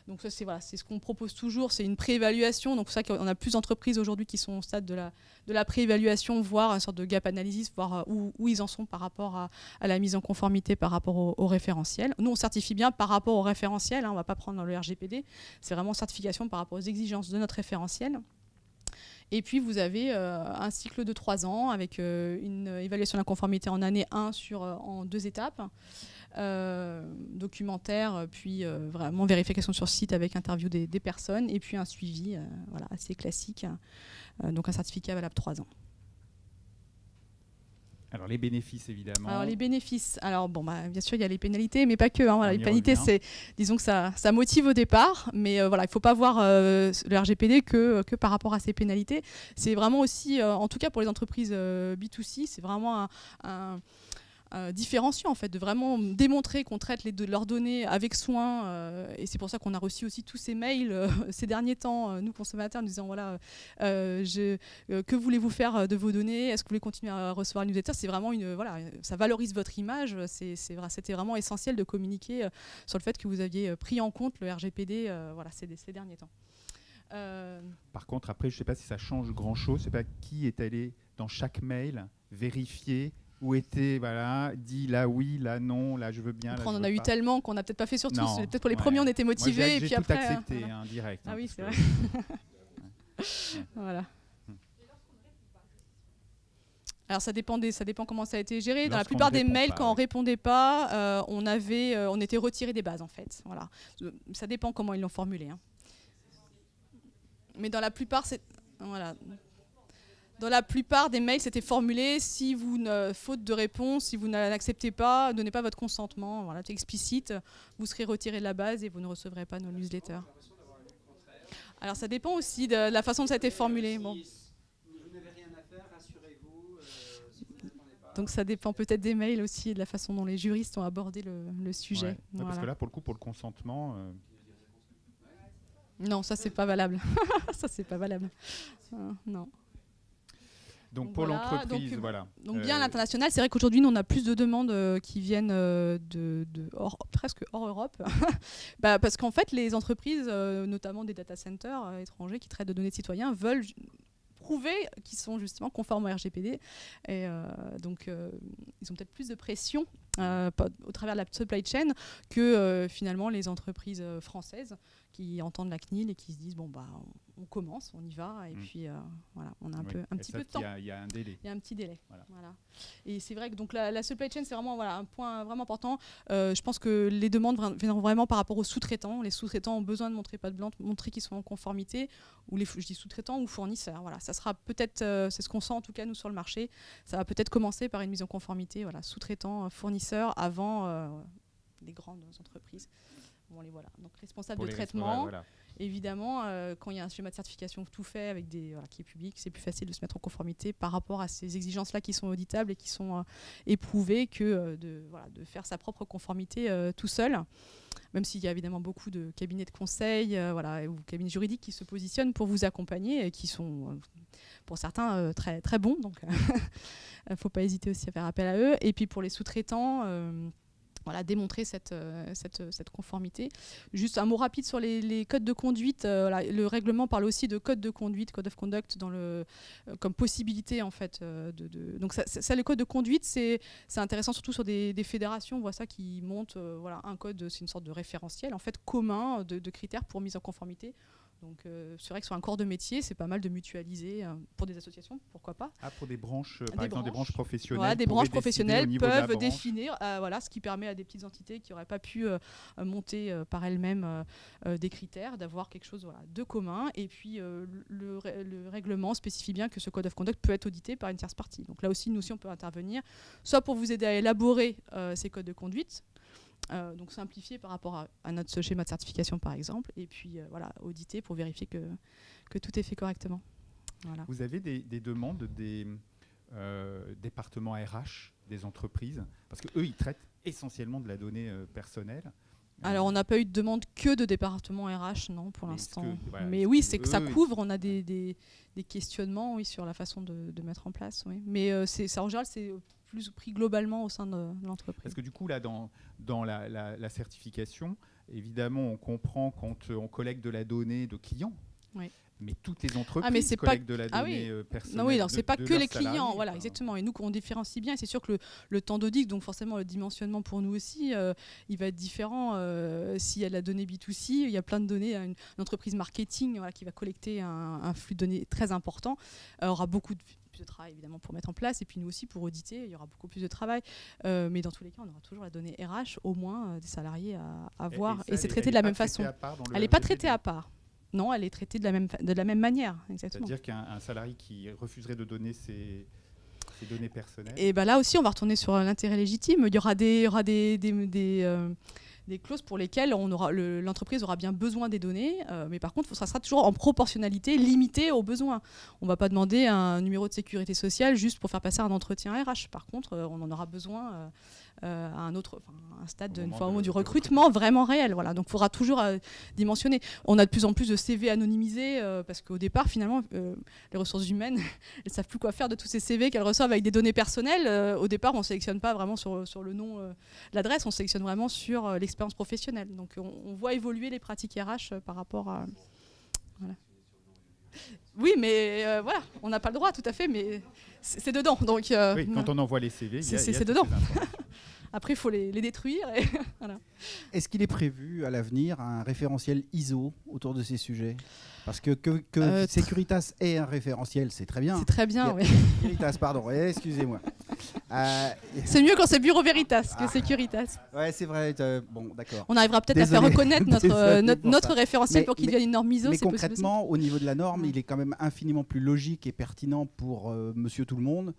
donc ça, c'est ce qu'on propose toujours, c'est une préévaluation. Donc c'est ça qu'on a plus d'entreprises aujourd'hui qui sont au stade de la préévaluation, voire une sorte de gap analysis, voir où ils en sont par rapport à la mise en conformité par rapport au référentiel. Nous, on certifie bien par rapport au référentiel, on ne va pas prendre dans le RGPD, c'est vraiment certification par rapport aux exigences de notre référentiel. Et puis, vous avez un cycle de 3 ans avec une évaluation de la conformité en année 1 en 2 étapes. Documentaire, puis vraiment vérification sur site avec interview des personnes, et puis un suivi voilà, assez classique. Donc un certificat valable 3 ans. Alors les bénéfices, évidemment. Alors les bénéfices, bien sûr il y a les pénalités, mais pas que. Voilà, les pénalités, disons que ça motive au départ, mais voilà, il ne faut pas voir le RGPD que par rapport à ces pénalités. C'est vraiment aussi, en tout cas pour les entreprises B2C, c'est vraiment un différenciant en fait, de vraiment démontrer qu'on traite leurs données avec soin, et c'est pour ça qu'on a reçu aussi tous ces mails ces derniers temps, nous consommateurs, nous disant voilà, que voulez-vous faire de vos données, est-ce que vous voulez continuer à recevoir une newsletter. C'est vraiment ça valorise votre image, c'était vraiment essentiel de communiquer sur le fait que vous aviez pris en compte le RGPD ces derniers temps. Par contre, après, je ne sais pas si ça change grand-chose, je ne sais pas qui est allé dans chaque mail vérifier où était, dit là oui, là non, là je veux bien. Après, on en a eu tellement qu'on n'a peut-être pas fait sur tous. Peut-être pour les premiers, on était motivés. Moi, et puis j'ai après, tout accepté, direct. Ah oui, c'est vrai. Voilà. Alors ça dépend comment ça a été géré. Dans la plupart des mails, quand on ne répondait pas, on était retiré des bases en fait. Voilà. Ça dépend comment ils l'ont formulé. Hein. Mais dans la plupart, voilà. Dans la plupart des mails, c'était formulé si faute de réponse, si vous n'acceptez pas, donnez pas votre consentement, voilà, c'est explicite, vous serez retiré de la base et vous ne recevrez pas nos newsletters. Alors ça dépend aussi de la façon dont ça a été formulé. Bon. Vous n'avez rien à faire, rassurez-vous. Donc ça dépend peut-être des mails aussi et de la façon dont les juristes ont abordé le sujet. Ouais. Voilà. Parce que là, pour le consentement. Non, ça c'est pas valable. Ça c'est pas valable. Non. Donc pour l'entreprise, voilà. Donc bien à l'international, c'est vrai qu'aujourd'hui, nous, on a plus de demandes qui viennent presque hors Europe. Parce qu'en fait, les entreprises, notamment des data centers étrangers qui traitent de données de citoyens, veulent prouver qu'ils sont justement conformes au RGPD. Et donc, ils ont peut-être plus de pression au travers de la supply chain que finalement les entreprises françaises qui entendent la CNIL et qui se disent on commence, on y va, et puis voilà, on a un petit peu de temps. Il y a un délai. Il y a un petit délai. Voilà. Et c'est vrai que donc la supply chain, c'est vraiment un point vraiment important. Je pense que les demandes viendront vraiment par rapport aux sous-traitants. Les sous-traitants ont besoin de montrer patte blanche, montrer qu'ils sont en conformité, ou je dis sous-traitants ou fournisseurs. Voilà, ça sera peut-être, c'est ce qu'on sent en tout cas nous sur le marché. Ça va peut-être commencer par une mise en conformité, voilà, sous-traitants, fournisseurs, avant les grandes entreprises. Bon, les voilà. Donc responsable de traitement. Voilà. Évidemment, quand il y a un schéma de certification tout fait avec qui est public, c'est plus facile de se mettre en conformité par rapport à ces exigences-là qui sont auditables et qui sont éprouvées que de faire sa propre conformité tout seul. Même s'il y a évidemment beaucoup de cabinets de conseil ou cabinets juridiques qui se positionnent pour vous accompagner et qui sont pour certains très, très bons. Donc il ne faut pas hésiter aussi à faire appel à eux. Et puis pour les sous-traitants, démontrer cette conformité. Juste un mot rapide sur les codes de conduite. Le règlement parle aussi de code de conduite, code of conduct, comme possibilité en fait. Donc ça, le code de conduite, c'est intéressant surtout sur des fédérations. On voit ça qui monte un code, c'est une sorte de référentiel en fait commun de critères pour mise en conformité. Donc c'est vrai que sur un corps de métier, c'est pas mal de mutualiser pour des associations, pourquoi pas. Ah, pour des branches, par exemple des branches professionnelles. Voilà, des branches professionnelles peuvent définir, définir, voilà, ce qui permet à des petites entités qui n'auraient pas pu monter par elles-mêmes des critères, d'avoir quelque chose de commun. Et puis le règlement spécifie bien que ce code of conduct peut être audité par une tierce partie. Donc là aussi, nous aussi, on peut intervenir, soit pour vous aider à élaborer ces codes de conduite, donc simplifié par rapport à notre schéma de certification par exemple, et puis voilà, auditer pour vérifier que tout est fait correctement. Voilà. Vous avez des demandes des départements RH des entreprises, parce qu'eux ils traitent essentiellement de la donnée personnelle. Alors on n'a pas eu de demande que de département RH, non, pour l'instant. Voilà, mais oui, c'est que ça couvre, on a des questionnements sur la façon de mettre en place. Oui. Mais ça, en général, c'est plus pris globalement au sein de l'entreprise. Parce que du coup, là, dans la certification, évidemment, on comprend quand on collecte de la donnée de clients. Oui. Mais toutes les entreprises collectent de la donnée personnelle. Non, oui, donc c'est pas que les clients, salariés, voilà, exactement. Et nous, on différencie bien. Et c'est sûr que le temps d'audit, donc forcément le dimensionnement pour nous aussi, il va être différent. S'il y a de la donnée B2C, il y a plein de données. Une entreprise marketing qui va collecter un flux de données très important aura beaucoup plus de travail évidemment pour mettre en place. Et puis nous aussi pour auditer, il y aura beaucoup plus de travail. Mais dans tous les cas, on aura toujours la donnée RH, au moins des salariés à voir. Et c'est traité de la même façon. Elle n'est pas traitée à part. Non, elle est traitée de la même manière, exactement. C'est-à-dire qu'un salarié qui refuserait de donner ses données personnelles. Et ben là aussi, on va retourner sur l'intérêt légitime. Il y aura des clauses pour lesquelles l'entreprise aura bien besoin des données, mais par contre, ça sera toujours en proportionnalité limitée aux besoins. On ne va pas demander un numéro de sécurité sociale juste pour faire passer un entretien RH. Par contre, on en aura besoin à un stade une fois au moment du recrutement vraiment réel. Voilà. Donc il faudra toujours dimensionner. On a de plus en plus de CV anonymisés parce qu'au départ, finalement, les ressources humaines, elles ne savent plus quoi faire de tous ces CV qu'elles reçoivent avec des données personnelles. Au départ, on ne sélectionne pas vraiment sur le nom, l'adresse, on sélectionne vraiment sur l'expérience professionnelle. Donc on voit évoluer les pratiques RH par rapport à... Voilà. Oui, mais voilà, on n'a pas le droit, tout à fait, mais c'est dedans. Donc, oui, quand on envoie les CV, c'est dedans. Après, il faut les détruire. Et voilà. Est-ce qu'il est prévu à l'avenir un référentiel ISO autour de ces sujets ? Parce que Securitas ait un référentiel, c'est très bien. C'est très bien, oui. Securitas, pardon, excusez-moi. C'est mieux quand c'est Bureau Veritas que Securitas. Ouais, c'est vrai. Bon, d'accord. On arrivera peut-être à faire reconnaître notre référentiel pour qu'il devienne une norme ISO. Mais concrètement, au niveau de la norme, il est quand même infiniment plus logique et pertinent pour Monsieur Tout-le-Monde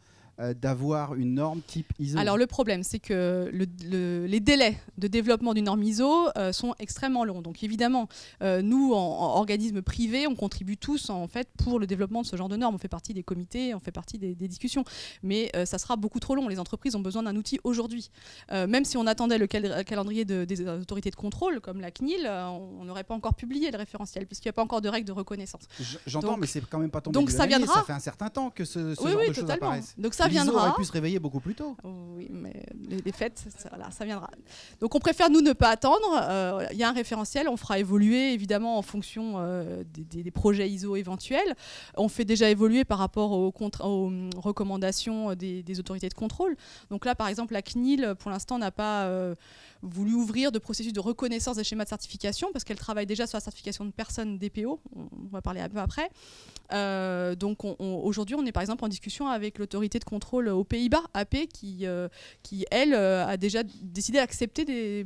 d'avoir une norme type ISO. Alors le problème, c'est que les délais de développement d'une norme ISO sont extrêmement longs. Donc évidemment, nous, en organisme privé, on contribue tous en fait pour le développement de ce genre de normes. On fait partie des comités, on fait partie des discussions. Mais ça sera beaucoup trop long. Les entreprises ont besoin d'un outil aujourd'hui. Même si on attendait le calendrier des autorités de contrôle, comme la CNIL, on n'aurait pas encore publié le référentiel, puisqu'il n'y a pas encore de règles de reconnaissance. J'entends, mais c'est quand même pas tombé donc de ça viendra. Ça fait un certain temps que ce genre de choses apparaissent. Donc ça viendra. L'ISO aurait pu se réveiller beaucoup plus tôt. Oui, mais les faits, ça viendra. Donc on préfère nous ne pas attendre. Il y a un référentiel, on fera évoluer évidemment en fonction des projets ISO éventuels. On fait déjà évoluer par rapport aux recommandations des autorités de contrôle. Donc là, par exemple, la CNIL, pour l'instant, n'a pas voulu ouvrir de processus de reconnaissance des schémas de certification parce qu'elle travaille déjà sur la certification de personnes DPO. On va parler un peu après. Donc aujourd'hui, on est par exemple en discussion avec l'autorité de contrôle aux Pays-Bas, AP, qui elle, a déjà décidé d'accepter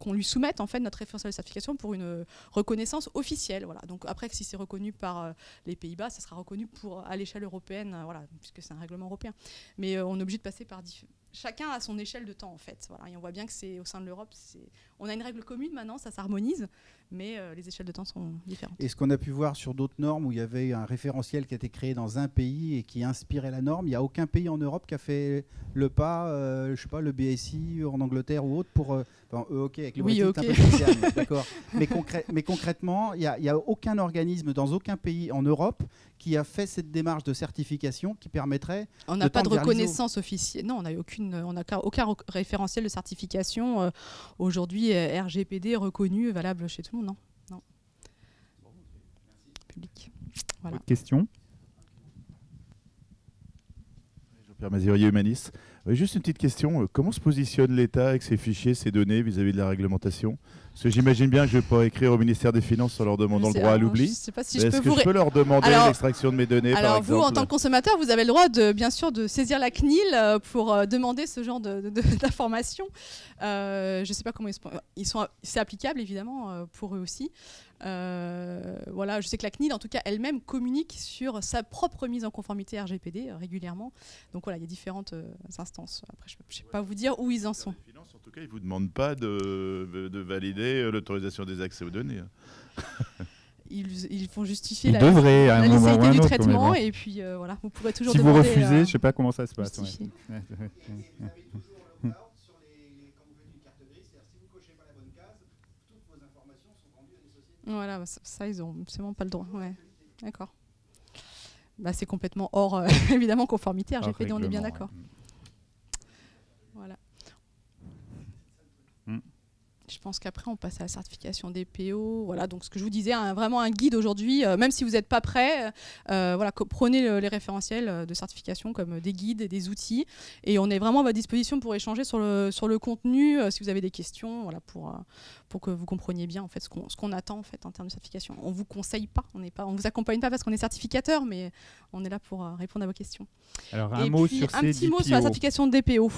qu'on lui soumette en fait notre référentiel de certification pour une reconnaissance officielle. Voilà. Donc après, si c'est reconnu par les Pays-Bas, ça sera reconnu à l'échelle européenne, voilà, puisque c'est un règlement européen. Mais on est obligé de passer par chacun à son échelle de temps en fait. Voilà. Et on voit bien que c'est au sein de l'Europe, on a une règle commune maintenant, ça s'harmonise, mais les échelles de temps sont différentes. Et ce qu'on a pu voir sur d'autres normes où il y avait un référentiel qui a été créé dans un pays et qui inspirait la norme, il n'y a aucun pays en Europe qui a fait le pas, je sais pas, le BSI en Angleterre ou autre pour, ok, avec le Brexit, c'est un peu spécial, d'accord. Mais concrètement, il n'y a aucun organisme dans aucun pays en Europe qui a fait cette démarche de certification qui permettrait. On n'a pas de reconnaissance officielle. Non, on n'a aucun référentiel de certification aujourd'hui RGPD reconnu, valable chez tout le monde. Non. Public. Voilà. Autre question. Jean-Pierre Mazurier, humaniste. Oui, juste une petite question. Comment se positionne l'État avec ces fichiers, ces données vis-à-vis de la réglementation? Parce que j'imagine bien que je ne vais pas écrire au ministère des Finances en leur demandant le droit à l'oubli. Je sais pas si Est-ce que je peux leur demander l'extraction de mes données, par exemple? Vous, en tant que consommateur, vous avez le droit, bien sûr, de saisir la CNIL pour demander ce genre d'informations. Je ne sais pas comment c'est applicable, évidemment, pour eux aussi. Voilà, je sais que la CNIL, en tout cas, elle-même communique sur sa propre mise en conformité RGPD régulièrement. Donc voilà, il y a différentes instances. Après, je ne sais pas vous dire où ils en sont. En tout cas, ils ne vous demandent pas de valider l'autorisation des accès aux données. Ils font justifier la licéité du traitement et puis voilà, vous pourrez toujours si demander... Si vous refusez, je ne sais pas comment ça se passe. Ouais. Voilà, ça ils ont absolument pas le droit. Ouais. D'accord. Bah, c'est complètement hors, évidemment, conformité RGPD, on est bien d'accord. Voilà. Je pense qu'après, on passe à la certification DPO. Voilà, donc ce que je vous disais, vraiment un guide aujourd'hui, même si vous n'êtes pas prêt, voilà, prenez les référentiels de certification comme des guides et des outils. Et on est vraiment à votre disposition pour échanger sur le contenu, si vous avez des questions, voilà, pour que vous compreniez bien en fait, ce qu'on attend en fait, en termes de certification. On ne vous conseille pas, on ne vous accompagne pas parce qu'on est certificateur, mais on est là pour répondre à vos questions. Alors, un petit mot sur la certification de DPO,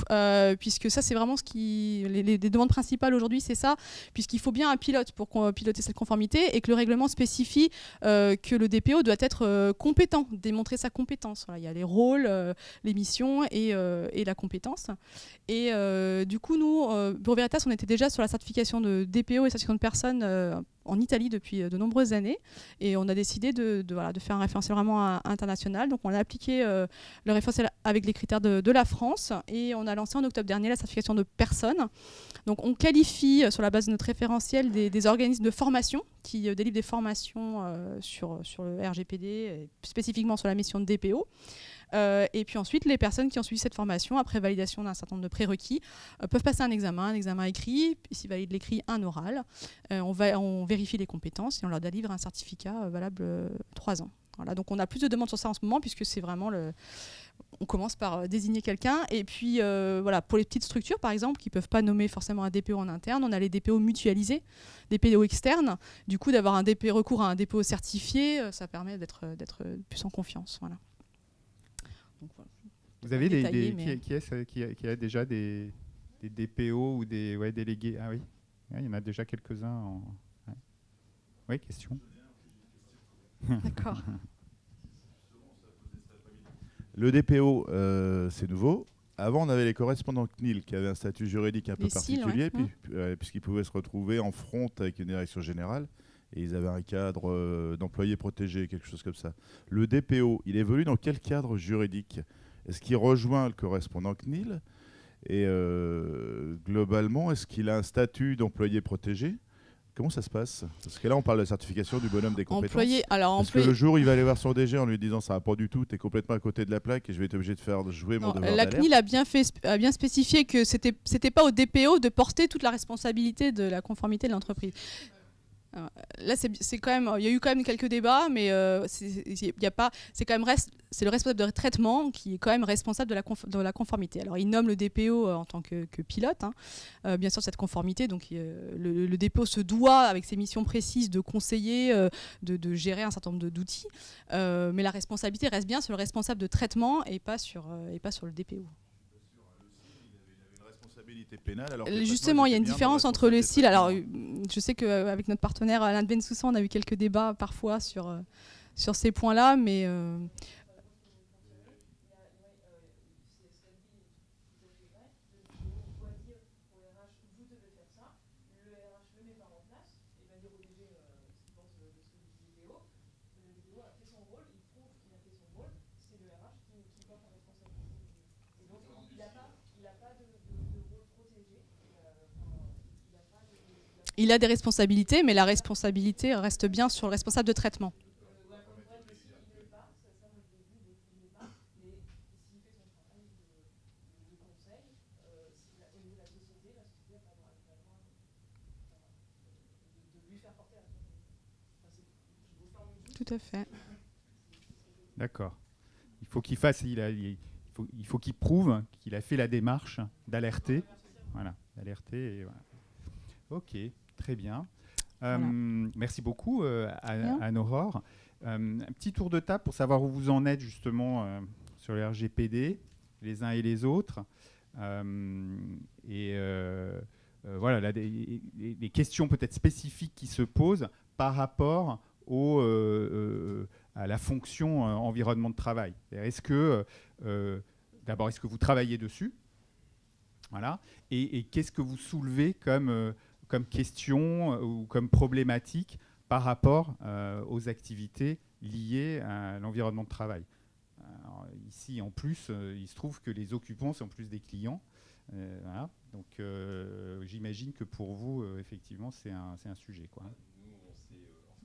puisque ça, c'est vraiment les demandes principales aujourd'hui, c'est ça, puisqu'il faut bien un pilote pour piloter cette conformité et que le règlement spécifie que le DPO doit être compétent, démontrer sa compétence. Voilà, il y a les rôles, les missions et la compétence. Et du coup, nous, Bureau Veritas, on était déjà sur la certification de DPO et certification de personnes en Italie depuis de nombreuses années. Et on a décidé de faire un référentiel vraiment international. Donc on a appliqué le référentiel avec les critères de la France et on a lancé en octobre dernier la certification de personnes. Donc on qualifie sur la base de notre référentiel des organismes de formation qui délivrent des formations sur le RGPD, et spécifiquement sur la mission de DPO. Et puis ensuite, les personnes qui ont suivi cette formation, après validation d'un certain nombre de prérequis, peuvent passer un examen écrit, et s'ils valident l'écrit, un oral. On vérifie les compétences et on leur délivre un certificat valable 3 ans. Voilà, donc on a plus de demandes sur ça en ce moment, puisque c'est vraiment on commence par désigner quelqu'un. Et puis voilà, pour les petites structures, par exemple, qui ne peuvent pas nommer forcément un DPO en interne, on a les DPO mutualisés, des DPO externes. Du coup, d'avoir recours à un DPO certifié, ça permet d'être plus en confiance. Voilà. Donc, voilà. Vous avez qui a déjà des DPO ou des délégués? Ah oui, il y en a déjà quelques-uns. Oui, question. D'accord. Le DPO, c'est nouveau. Avant, on avait les correspondants CNIL qui avaient un statut juridique un peu particulier, puisqu'ils pouvaient se retrouver en front avec une direction générale. Et ils avaient un cadre d'employés protégés, quelque chose comme ça. Le DPO, il évolue dans quel cadre juridique? Est-ce qu'il rejoint le correspondant CNIL? Et globalement, est-ce qu'il a un statut d'employé protégé? Comment ça se passe? Parce que là, on parle de certification du bonhomme des compétences. Est-ce que le jour où il va aller voir son DG en lui disant ça va pas du tout, tu es complètement à côté de la plaque et je vais être obligé de faire jouer mon devoir d'alerte? La CNIL a bien spécifié que c'était pas au DPO de porter toute la responsabilité de la conformité de l'entreprise. Là, c'est quand même, il y a eu quand même quelques débats, mais c'est quand même c'est le responsable de traitement qui est quand même responsable de la conformité. Alors, il nomme le DPO en tant que pilote, hein, bien sûr, cette conformité. Donc, le DPO se doit, avec ses missions précises, de conseiller, de gérer un certain nombre d'outils, mais la responsabilité reste bien sur le responsable de traitement et pas sur le DPO. Pénale, alors justement, il y a une différence entre le SIL. Alors, je sais qu'avec notre partenaire Alain de Bensoussan, on a eu quelques débats parfois sur ces points-là, mais il a des responsabilités, mais la responsabilité reste bien sur le responsable de traitement. Tout à fait. D'accord. Il faut qu'il fasse, il il faut qu'il prouve qu'il a fait la démarche d'alerter. Voilà, d'alerter. Et voilà. Ok, très bien. Voilà. Merci beaucoup Anne-Aurore. Un petit tour de table pour savoir où vous en êtes justement sur le RGPD, les uns et les autres. Voilà, là, des questions peut-être spécifiques qui se posent par rapport à la fonction environnement de travail. Est-ce que, d'abord, est-ce que vous travaillez dessus? Voilà. Et qu'est-ce que vous soulevez comme question ou comme problématique par rapport aux activités liées à l'environnement de travail? Alors, ici, en plus, il se trouve que les occupants sont plus des clients. Voilà. Donc, j'imagine que pour vous, effectivement, c'est un sujet, quoi.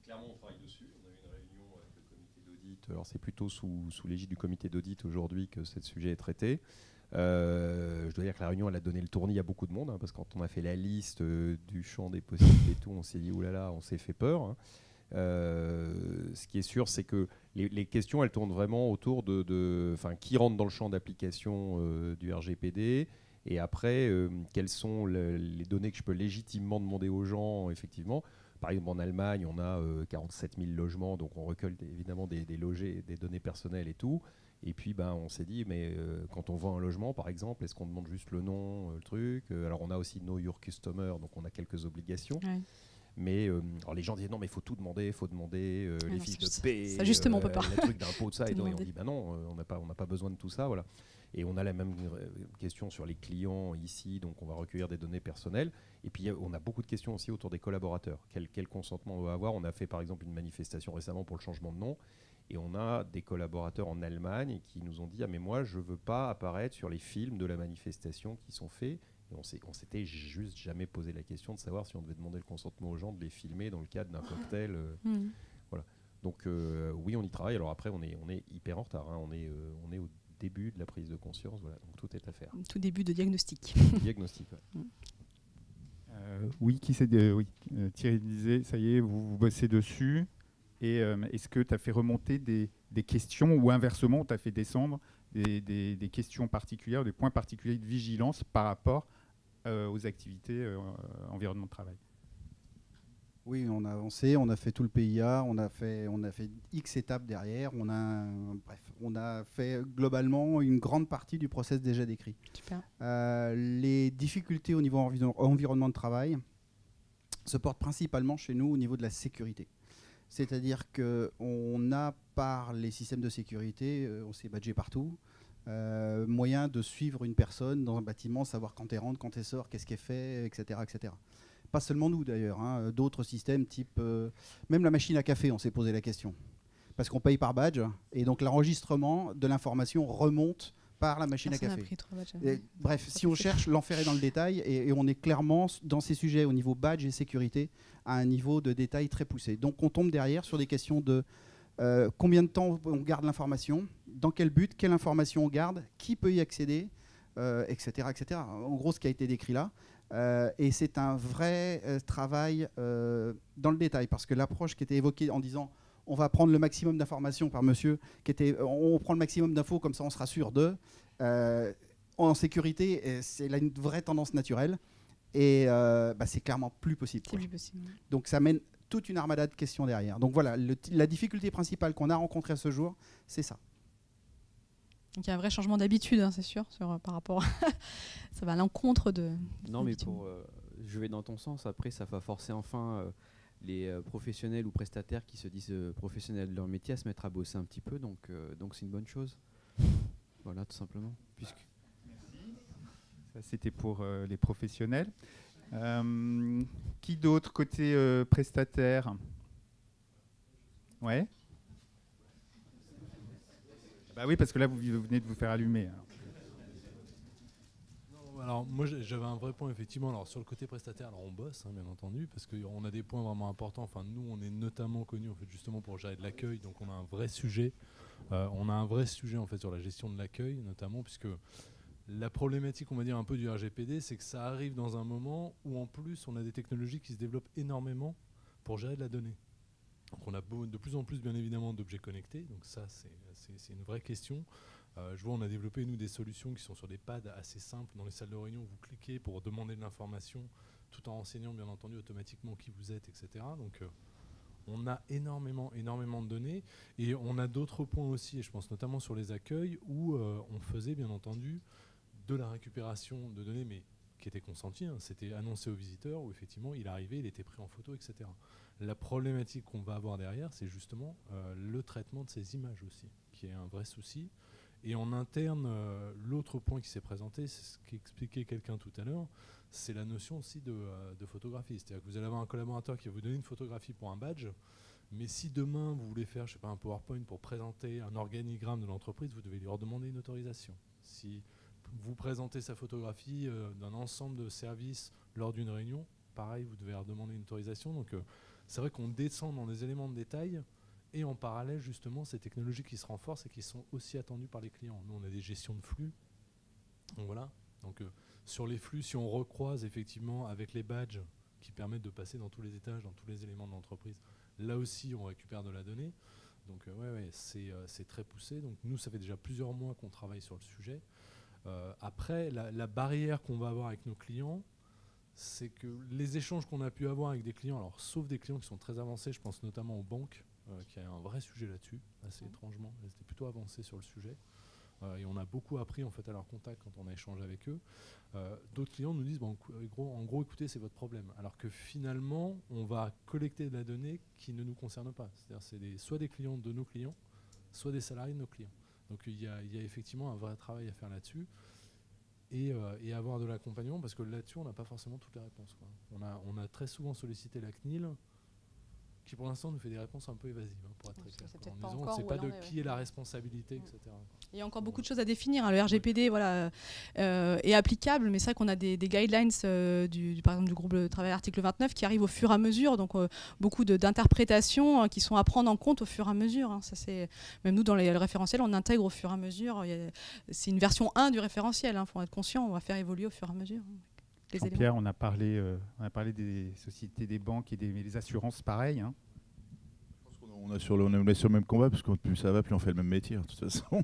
Clairement, on travaille dessus. On a eu une réunion avec le comité d'audit. Alors, c'est plutôt sous l'égide du comité d'audit aujourd'hui que ce sujet est traité. Je dois dire que la réunion, elle a donné le tournis à beaucoup de monde, hein, parce que quand on a fait la liste du champ des possibles et tout, on s'est dit, oulala, on s'est fait peur. Hein. Ce qui est sûr, c'est que les questions, elles tournent vraiment autour de qui rentre dans le champ d'application du RGPD, et après, quelles sont les données que je peux légitimement demander aux gens, effectivement. Par exemple, en Allemagne, on a 47 000 logements, donc on recueille évidemment des données personnelles et tout. Et puis, on s'est dit, mais quand on vend un logement, par exemple, est-ce qu'on demande juste le nom, le truc? Alors, on a aussi Know Your Customer, donc on a quelques obligations. Ouais. Mais alors les gens disaient non, mais il faut tout demander, les fiches de paie, ça justement, on peut pas. les trucs d'impôt, tout ça. Et on dit non, on n'a pas besoin de tout ça, voilà. Et on a la même question sur les clients ici, donc on va recueillir des données personnelles. Et puis on a beaucoup de questions aussi autour des collaborateurs. Quel consentement on va avoir? On a fait par exemple une manifestation récemment pour le changement de nom. Et on a des collaborateurs en Allemagne qui nous ont dit « Ah mais moi, je ne veux pas apparaître sur les films de la manifestation qui sont faits. » Et on s'était juste jamais posé la question de savoir si on devait demander le consentement aux gens de les filmer dans le cadre d'un cocktail. Voilà. Donc oui, on y travaille. Alors après, on est hyper en retard. Hein. On est au début de la prise de conscience. Voilà. Donc tout est à faire. Tout début de diagnostic. Diagnostic, ouais. Oui, Thierry disait, ça y est, vous bossez dessus. Et est-ce que tu as fait remonter des questions ou inversement, tu as fait descendre des questions particulières, des points particuliers de vigilance par rapport aux activités environnement de travail? Oui, on a avancé, on a fait tout le PIA, on a fait X étapes derrière, on a fait globalement une grande partie du process déjà décrit. Super. Les difficultés au niveau environnement de travail se portent principalement chez nous au niveau de la sécurité. C'est-à-dire qu'on a, par les systèmes de sécurité, on s'est badgé partout, moyen de suivre une personne dans un bâtiment, savoir quand elle rentre, quand elle sort, qu'est-ce qu'elle fait, etc., etc. Pas seulement nous d'ailleurs, hein, d'autres systèmes type... même la machine à café, on s'est posé la question. Parce qu'on paye par badge, et donc l'enregistrement de l'information remonte par la machine à café. Bref, si on cherche, l'enfer est dans le détail, et on est clairement dans ces sujets au niveau badge et sécurité à un niveau de détail très poussé. Donc on tombe derrière sur des questions de combien de temps on garde l'information, dans quel but, quelle information on garde, qui peut y accéder, etc., etc. En gros, ce qui a été décrit là. Et c'est un vrai travail dans le détail, parce que l'approche qui était évoquée en disant on va prendre le maximum d'informations par monsieur, on prend le maximum d'infos comme ça on se rassure d'eux. En sécurité, c'est là une vraie tendance naturelle, et c'est clairement plus possible. C'est plus possible. Donc ça mène toute une armada de questions derrière. Donc voilà, la difficulté principale qu'on a rencontrée à ce jour, c'est ça. Donc il y a un vrai changement d'habitude, hein, c'est sûr, par rapport ça va à l'encontre de... Non, mais je vais dans ton sens. Après, ça va forcer enfin les professionnels ou prestataires qui se disent professionnels de leur métier à se mettre à bosser un petit peu. Donc c'est une bonne chose. Voilà, tout simplement. Merci. Ça, c'était pour les professionnels. Qui d'autre côté prestataire? Ouais. Bah oui, parce que là, vous venez de vous faire allumer. Alors moi j'avais un vrai point effectivement. Alors sur le côté prestataire, alors on bosse bien entendu, parce qu'on a des points vraiment importants. Enfin nous on est notamment connus en fait justement pour gérer de l'accueil, donc on a un vrai sujet. On a un vrai sujet en fait sur la gestion de l'accueil notamment, puisque la problématique on va dire un peu du RGPD, c'est que ça arrive dans un moment où en plus on a des technologies qui se développent énormément pour gérer de la donnée. Donc on a de plus en plus bien évidemment d'objets connectés, donc ça c'est une vraie question. Je vois, on a développé, nous, des solutions qui sont sur des pads assez simples. Dans les salles de réunion, vous cliquez pour demander de l'information, tout en renseignant, bien entendu, automatiquement qui vous êtes, etc. Donc, on a énormément de données. Et on a d'autres points aussi, et je pense notamment sur les accueils, où on faisait, bien entendu, de la récupération de données, mais qui était consentie. Hein. C'était annoncé au visiteur, où effectivement, il arrivait, il était pris en photo, etc. La problématique qu'on va avoir derrière, c'est justement le traitement de ces images aussi, qui est un vrai souci. Et en interne, l'autre point qui s'est présenté, c'est ce qu'expliquait quelqu'un tout à l'heure, c'est la notion aussi de photographie. C'est-à-dire que vous allez avoir un collaborateur qui va vous donner une photographie pour un badge, mais si demain vous voulez faire, je sais pas, un PowerPoint pour présenter un organigramme de l'entreprise, vous devez lui redemander une autorisation. Si vous présentez sa photographie d'un ensemble de services lors d'une réunion, pareil, vous devez leur demander une autorisation. Donc c'est vrai qu'on descend dans des éléments de détail. Et en parallèle, justement, ces technologies qui se renforcent et qui sont aussi attendues par les clients. Nous, on a des gestions de flux. Donc voilà. Donc sur les flux, si on recroise effectivement avec les badges qui permettent de passer dans tous les étages, dans tous les éléments de l'entreprise, là aussi, on récupère de la donnée. Donc c'est très poussé. Donc nous, ça fait déjà plusieurs mois qu'on travaille sur le sujet. Après, la barrière qu'on va avoir avec nos clients, c'est que les échanges qu'on a pu avoir avec des clients, alors sauf des clients qui sont très avancés, je pense notamment aux banques, qui a un vrai sujet là-dessus, assez étrangement. Elles étaient plutôt avancées sur le sujet. Et on a beaucoup appris en fait, à leur contact quand on a échangé avec eux. D'autres clients nous disent, bon, en gros, écoutez, c'est votre problème. Alors que finalement, on va collecter de la donnée qui ne nous concerne pas. C'est-à-dire c'est soit des clients de nos clients, soit des salariés de nos clients. Donc il y a effectivement un vrai travail à faire là-dessus. Et avoir de l'accompagnement, parce que là-dessus, on n'a pas forcément toutes les réponses, quoi. On a très souvent sollicité la CNIL, qui pour l'instant nous fait des réponses un peu évasives, hein, pour être très clair. On ne sait pas de qui est la responsabilité, etc. Il y a encore beaucoup de choses à définir. Hein. Le RGPD est applicable, mais c'est vrai qu'on a des guidelines par exemple, du groupe de travail article 29 qui arrivent au fur et à mesure, donc beaucoup d'interprétations qui sont à prendre en compte au fur et à mesure. Hein. Ça, même nous, dans le référentiel, on intègre au fur et à mesure. C'est une version 1 du référentiel, il faut en être conscient, on va faire évoluer au fur et à mesure. Jean-Pierre, on a parlé des sociétés, des banques et des assurances, pareil. Hein. On est sur le même combat, parce que plus ça va, plus on fait le même métier, de toute façon.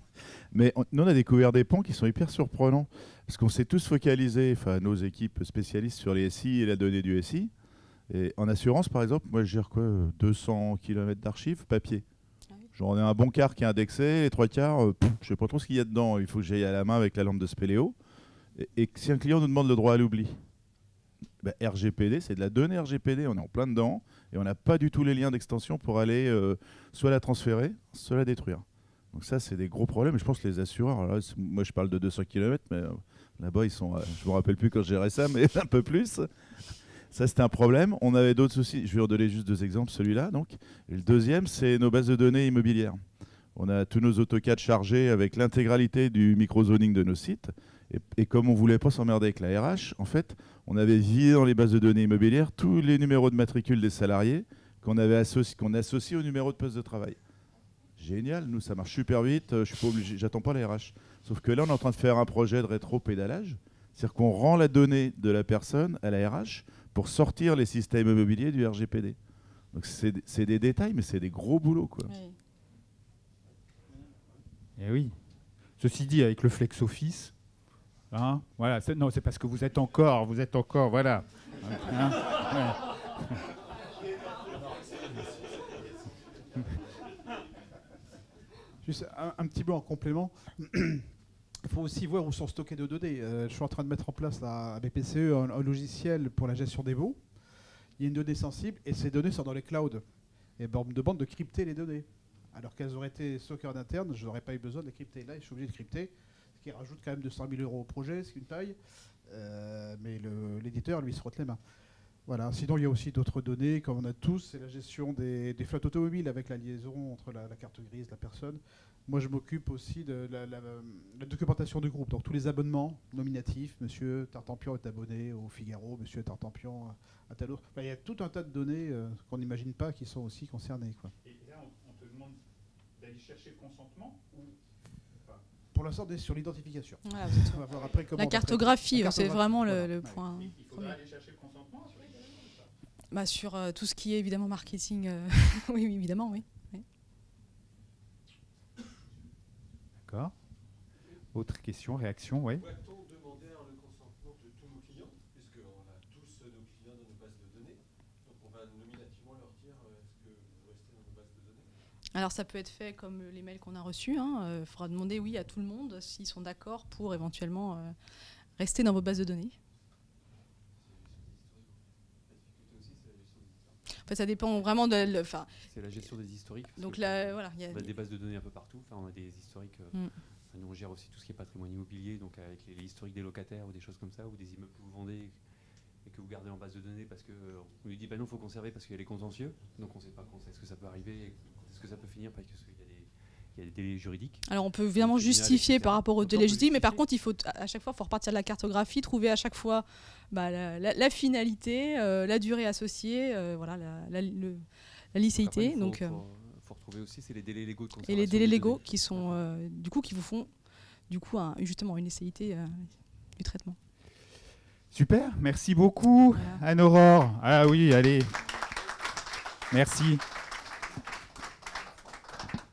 Mais nous, on a découvert des pans qui sont hyper surprenants, parce qu'on s'est tous focalisés, enfin nos équipes spécialistes, sur les SI et la donnée du SI. Et en assurance, par exemple, moi je gère 200 km d'archives papier. Genre on a un bon quart qui est indexé, les 3 quarts, je ne sais pas trop ce qu'il y a dedans, il faut que j'aille à la main avec la lampe de Spéléo. Et si un client nous demande le droit à l'oubli, RGPD, c'est de la donnée RGPD, on est en plein dedans, et on n'a pas du tout les liens d'extension pour aller soit la transférer, soit la détruire. Donc ça, c'est des gros problèmes, et je pense que les assureurs, alors là, moi je parle de 200 km, mais là-bas, ils sont, je ne me rappelle plus quand je gérais ça, mais un peu plus. Ça, c'était un problème. On avait d'autres soucis, je vais vous donner juste 2 exemples, celui-là. Donc. Et le deuxième, c'est nos bases de données immobilières. On a tous nos AutoCAD chargés avec l'intégralité du microzoning de nos sites. Et comme on ne voulait pas s'emmerder avec la RH, en fait, on avait vidé dans les bases de données immobilières tous les numéros de matricule des salariés qu'on associe au numéro de poste de travail. Génial, nous ça marche super vite, je suis pas obligé, j'attends pas la RH. Sauf que là, on est en train de faire un projet de rétro-pédalage, c'est-à-dire qu'on rend la donnée de la personne à la RH pour sortir les systèmes immobiliers du RGPD. Donc c'est des détails, mais c'est des gros boulots, quoi. Oui. Et oui. Ceci dit, avec le flex office. Hein, voilà, non, c'est parce que vous êtes encore, voilà. Hein, Juste un petit peu en complément. Il faut aussi voir où sont stockées nos données. Je suis en train de mettre en place là, à BPCE un logiciel pour la gestion des baux. Il y a une donnée sensible et ces données sont dans les clouds. Et on me demande de crypter les données. Alors qu'elles auraient été stockées en interne, je n'aurais pas eu besoin de les crypter. Là, je suis obligé de crypter. Qui rajoute quand même 200 000 € au projet, c'est une taille, mais l'éditeur, lui, se frotte les mains. Voilà. Sinon, il y a aussi d'autres données, comme on a tous, c'est la gestion des flottes automobiles avec la liaison entre la carte grise, la personne. Moi, je m'occupe aussi de la documentation du groupe, donc tous les abonnements nominatifs. Monsieur Tartampion est abonné au Figaro, Monsieur Tartampion à tel autre. Enfin, il y a tout un tas de données qu'on n'imagine pas qui sont aussi concernées, quoi. Et là, on te demande d'aller chercher le consentement ou... Pour l'instant, on est sur l'identification. Voilà, on va voir après comment la cartographie, c'est vraiment le point. Il faudra aller chercher le consentement sur les données, bah, sur tout ce qui est évidemment marketing, oui, évidemment, oui. D'accord. Autre question, réaction, oui. Doit-on demander le consentement de tous nos clients, puisqu'on a tous nos clients dans nos bases de données, donc on va nominativement leur dire est-ce que vous restez dans nos bases de données? Alors ça peut être fait comme les mails qu'on a reçus. Il faudra demander oui à tout le monde s'ils sont d'accord pour éventuellement rester dans vos bases de données. En fait, ça dépend vraiment de... C'est la gestion des historiques. Donc là, voilà, on a des bases de données un peu partout. Enfin, on a des historiques. Nous, on gère aussi tout ce qui est patrimoine immobilier, donc avec les historiques des locataires ou des choses comme ça, ou des immeubles que vous vendez et que vous gardez en base de données parce qu'on lui dit bah non, il faut conserver parce qu'il y a les contentieux. Donc on ne sait pas quand est-ce que ça peut arriver, quand est-ce que ça peut finir parce qu'il y a des délais juridiques. Alors on peut évidemment justifier par rapport aux délais juridiques, mais par contre, il faut à chaque fois, faut repartir de la cartographie, trouver à chaque fois la finalité, la durée associée, voilà, la licéité. Donc faut retrouver aussi, c'est les délais légaux de conservation. Et les délais légaux qui sont du coup qui vous font justement une licéité du traitement. Super, merci beaucoup Anne-Aurore. Ah oui, allez. Merci.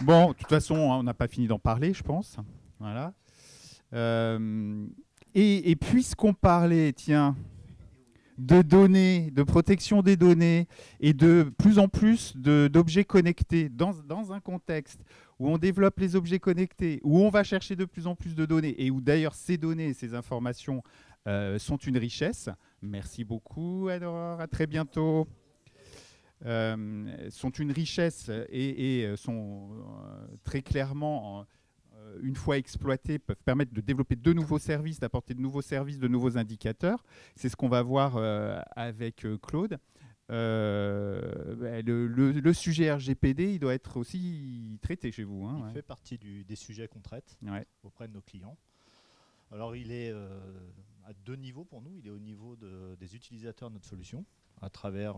Bon, de toute façon, on n'a pas fini d'en parler, je pense. Voilà. Et puisqu'on parlait, tiens, de données, de protection des données et de plus en plus d'objets connectés dans un contexte où on développe les objets connectés, où on va chercher de plus en plus de données et où d'ailleurs ces données, ces informations sont une richesse. Merci beaucoup, Anne-Aurore. À très bientôt. Sont une richesse et sont très clairement, une fois exploités, peuvent permettre de développer de nouveaux services, d'apporter de nouveaux services, de nouveaux indicateurs. C'est ce qu'on va voir avec Claude. Le sujet RGPD, il doit être aussi traité chez vous. Il fait partie des sujets qu'on traite auprès de nos clients. Alors il est à deux niveaux pour nous. Il est au niveau des utilisateurs de notre solution, à travers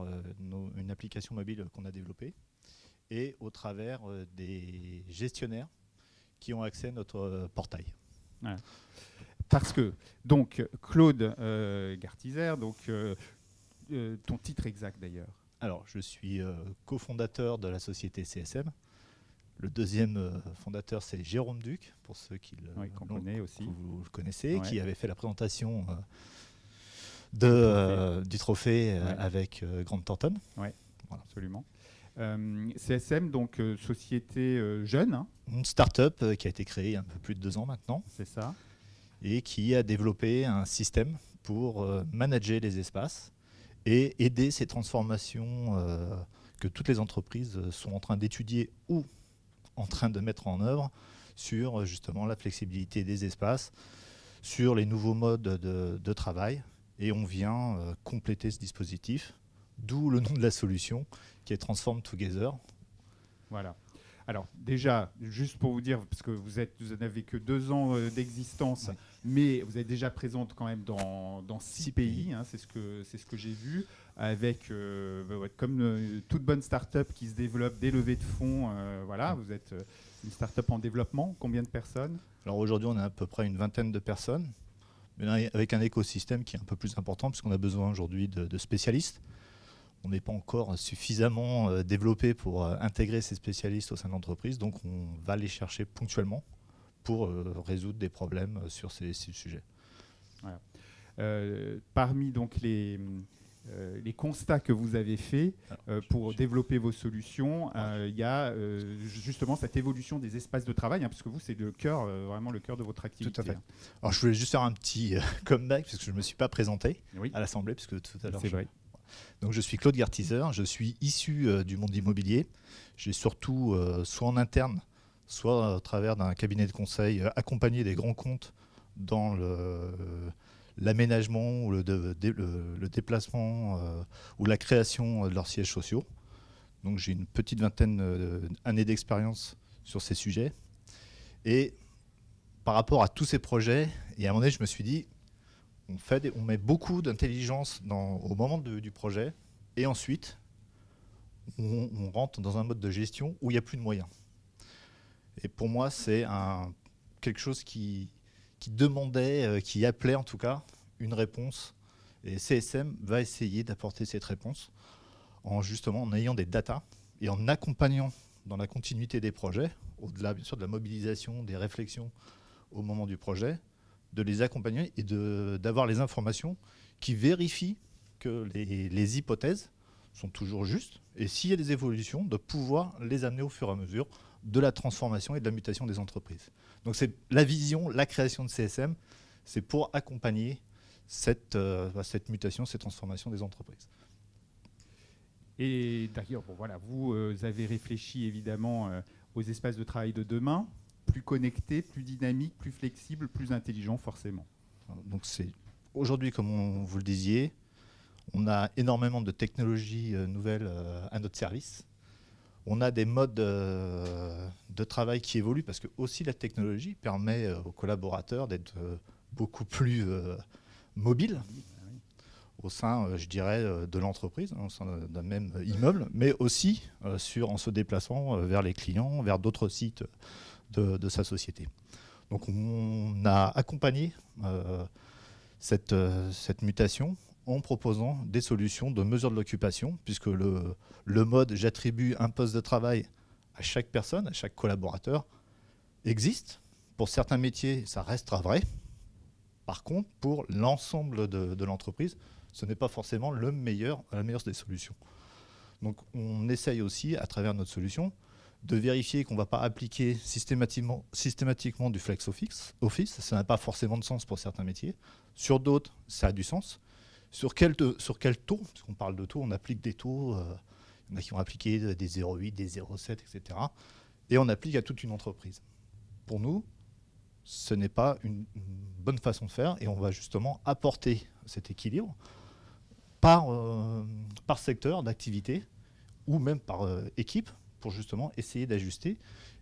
une application mobile qu'on a développée, et au travers des gestionnaires qui ont accès à notre portail. Ouais. Parce que, donc, Claude Gartizer, donc, ton titre exact d'ailleurs? Alors, je suis cofondateur de la société CSM. Le deuxième fondateur, c'est Jérôme Duc, pour ceux qui qu'on connaît aussi. Vous le connaissez, qui avait fait la présentation du trophée avec Grant Thornton. Oui, voilà. Absolument. CSM, donc société jeune. Hein. Une start-up qui a été créée il y a un peu plus de 2 ans maintenant. C'est ça. Et qui a développé un système pour manager les espaces et aider ces transformations que toutes les entreprises sont en train d'étudier ou en train de mettre en œuvre sur justement la flexibilité des espaces, sur les nouveaux modes de travail. Et on vient compléter ce dispositif, d'où le nom de la solution qui est Transform Together. Voilà. Alors déjà, juste pour vous dire, parce que vous n'avez que 2 ans d'existence, mais vous êtes déjà présente quand même dans 6 pays, hein, c'est ce que j'ai vu, avec comme toute bonne start-up qui se développe, des levées de fonds, voilà, vous êtes une start-up en développement, combien de personnes? Alors aujourd'hui, on a à peu près une 20aine de personnes, mais avec un écosystème qui est un peu plus important, puisqu'on a besoin aujourd'hui de spécialistes. On n'est pas encore suffisamment développé pour intégrer ces spécialistes au sein de l'entreprise, donc on va les chercher ponctuellement pour résoudre des problèmes sur ces sujets. Voilà. Parmi donc les constats que vous avez faits pour développer vos solutions, il y a justement cette évolution des espaces de travail, hein, puisque vous, c'est le cœur, vraiment le cœur de votre activité. Tout à fait. Alors je voulais juste faire un petit comeback, parce que je ne me suis pas présenté à l'Assemblée, puisque tout à l'heure... C'est vrai. Donc je suis Claude Gartizer, je suis issu du monde immobilier. J'ai surtout, soit en interne, soit à travers d'un cabinet de conseil, accompagné des grands comptes dans l'aménagement ou le déplacement ou la création de leurs sièges sociaux. Donc j'ai une petite 20aine d'années d'expérience sur ces sujets. Et par rapport à tous ces projets, et à un moment donné, je me suis dit, on met beaucoup d'intelligence au moment du projet, et ensuite, on rentre dans un mode de gestion où il n'y a plus de moyens. Et pour moi, c'est quelque chose qui demandait, qui appelait en tout cas une réponse. Et CSM va essayer d'apporter cette réponse en ayant des datas et en accompagnant dans la continuité des projets, au-delà bien sûr de la mobilisation, des réflexions au moment du projet, de les accompagner et d'avoir les informations qui vérifient que les hypothèses sont toujours justes, et s'il y a des évolutions, de pouvoir les amener au fur et à mesure de la transformation et de la mutation des entreprises. Donc c'est la vision, la création de CSM, c'est pour accompagner cette mutation, cette transformation des entreprises. Et d'ailleurs, bon, voilà, vous avez réfléchi évidemment aux espaces de travail de demain, plus connectés, plus dynamiques, plus flexibles, plus intelligents forcément. Donc c'est aujourd'hui, comme vous le disiez, on a énormément de technologies nouvelles à notre service. On a des modes de travail qui évoluent parce que aussi la technologie permet aux collaborateurs d'être beaucoup plus mobiles au sein, je dirais, de l'entreprise, au sein d'un même immeuble, mais aussi en se déplaçant vers les clients, vers d'autres sites de sa société. Donc on a accompagné cette mutation en proposant des solutions de mesure de l'occupation, puisque le mode « j'attribue un poste de travail à chaque personne, à chaque collaborateur » existe. Pour certains métiers, ça restera vrai. Par contre, pour l'ensemble de l'entreprise, ce n'est pas forcément la meilleure des solutions. Donc on essaye aussi, à travers notre solution, de vérifier qu'on ne va pas appliquer systématiquement du flex office. Ça n'a pas forcément de sens pour certains métiers. Sur d'autres, ça a du sens. Sur quel taux? Parce qu'on parle de taux, on applique des taux. Il y en a qui ont appliqué des 0,8, des 0,7, etc. Et on applique à toute une entreprise. Pour nous, ce n'est pas une bonne façon de faire et on va justement apporter cet équilibre par secteur d'activité ou même par équipe pour justement essayer d'ajuster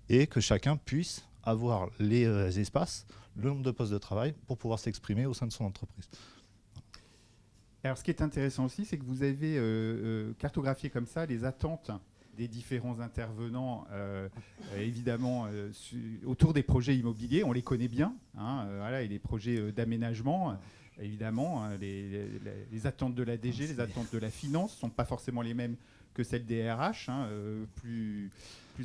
et que chacun puisse avoir les espaces, le nombre de postes de travail pour pouvoir s'exprimer au sein de son entreprise. Alors, ce qui est intéressant aussi, c'est que vous avez cartographié comme ça les attentes des différents intervenants, évidemment, autour des projets immobiliers. On les connaît bien, hein, voilà, et les projets d'aménagement, évidemment. Les attentes de la DG, les attentes de la finance ne sont pas forcément les mêmes que celles des RH, hein, plus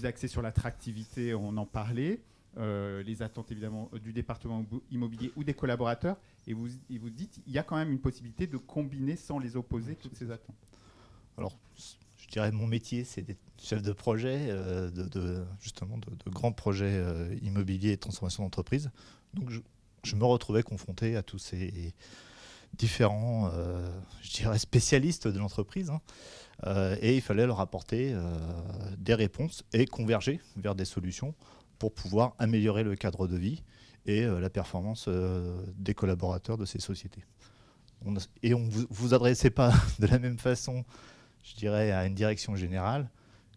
axées sur l'attractivité, on en parlait. Les attentes évidemment du département immobilier ou des collaborateurs, et vous dites il y a quand même une possibilité de combiner sans les opposer toutes ces attentes. Alors, je dirais mon métier, c'est d'être chef de projet, justement de grands projets immobiliers et de transformation d'entreprise. Donc je me retrouvais confronté à tous ces différents, je dirais, spécialistes de l'entreprise, hein, et il fallait leur apporter des réponses et converger vers des solutions pour pouvoir améliorer le cadre de vie et la performance des collaborateurs de ces sociétés. On ne vous adressait pas de la même façon, je dirais, à une direction générale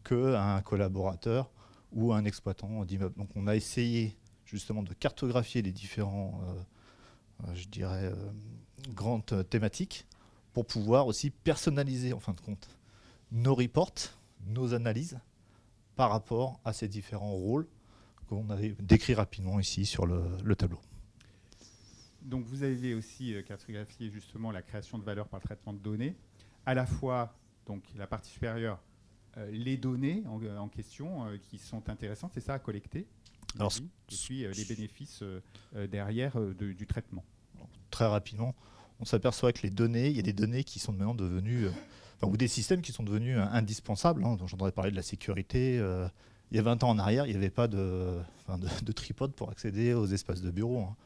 qu'à un collaborateur ou à un exploitant d'immeuble. Donc on a essayé justement de cartographier les différents, je dirais, grandes thématiques pour pouvoir aussi personnaliser, en fin de compte, nos reports, nos analyses par rapport à ces différents rôles qu'on avait décrit rapidement ici sur le tableau. Donc vous avez aussi cartographié justement la création de valeur par le traitement de données, à la fois donc la partie supérieure, les données en question qui sont intéressantes, c'est ça à collecter, alors, et puis les bénéfices derrière du traitement. Alors, très rapidement, on s'aperçoit que les données, il y a des données qui sont maintenant devenues, ou des systèmes qui sont devenus indispensables, hein, dont j'entendrais parler de la sécurité. Il y a 20 ans en arrière, il n'y avait pas de tripode pour accéder aux espaces de bureau, hein.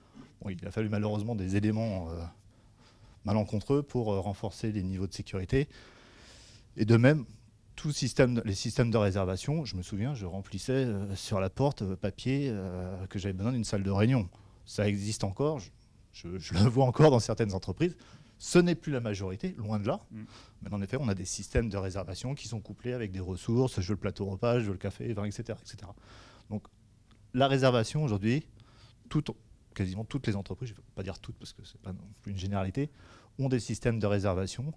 Bon, il a fallu malheureusement des éléments malencontreux pour renforcer les niveaux de sécurité. Et de même, les systèmes de réservation, je me souviens, je remplissais sur la porte papier que j'avais besoin d'une salle de réunion. Ça existe encore, je le vois encore dans certaines entreprises. Ce n'est plus la majorité, loin de là. Mais en effet, on a des systèmes de réservation qui sont couplés avec des ressources. Je veux le plateau repas, je veux le café, etc., etc. Donc, la réservation, aujourd'hui, quasiment toutes les entreprises, je ne vais pas dire toutes parce que ce n'est pas non plus une généralité, ont des systèmes de réservation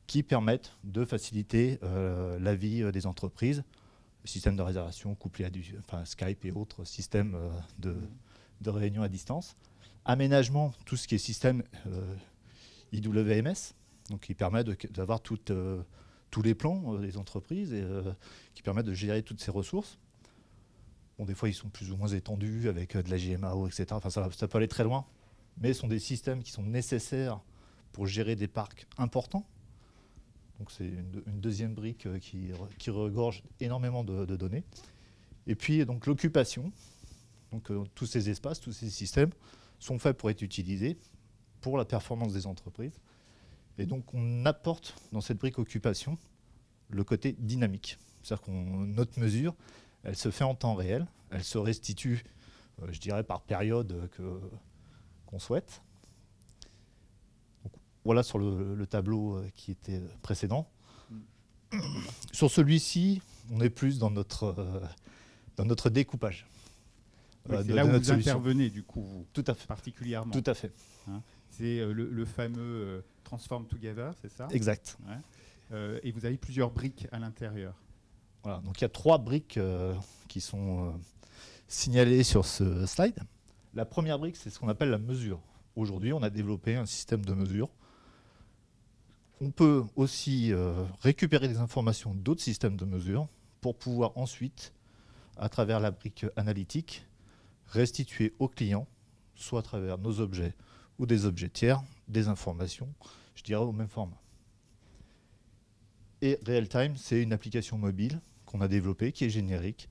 qui permettent de faciliter la vie des entreprises. Le système de réservation couplé à Skype et autres systèmes de réunion à distance. Aménagement, tout ce qui est système IWMS, donc qui permet d'avoir tous les plans des entreprises et qui permet de gérer toutes ces ressources. Bon, des fois, ils sont plus ou moins étendus avec de la GMAO, etc. Enfin, ça peut aller très loin, mais ce sont des systèmes qui sont nécessaires pour gérer des parcs importants. Donc c'est une deuxième brique qui regorge énormément de données. Et puis donc l'occupation. Donc tous ces espaces, tous ces systèmes sont faits pour être utilisés pour la performance des entreprises. Et donc on apporte dans cette brique occupation le côté dynamique. C'est-à-dire qu'on notre mesure, elle se fait en temps réel, elle se restitue, je dirais, par période qu'on souhaite. Voilà sur le tableau qui était précédent. Sur celui-ci, on est plus dans notre découpage. Oui, c'est là où vous intervenez, du coup, vous, tout à fait. Particulièrement. Tout à fait. Hein, c'est le fameux Transform Together, c'est ça? Exact. Ouais. Et vous avez plusieurs briques à l'intérieur. Voilà, donc il y a 3 briques qui sont signalées sur ce slide. La première brique, c'est ce qu'on appelle la mesure. Aujourd'hui, on a développé un système de mesure. On peut aussi récupérer des informations d'autres systèmes de mesure pour pouvoir ensuite, à travers la brique analytique, restituer au client, soit à travers nos objets ou des objets tiers, des informations, je dirais, au même format. Et Real-Time, c'est une application mobile qu'on a développée, qui est générique,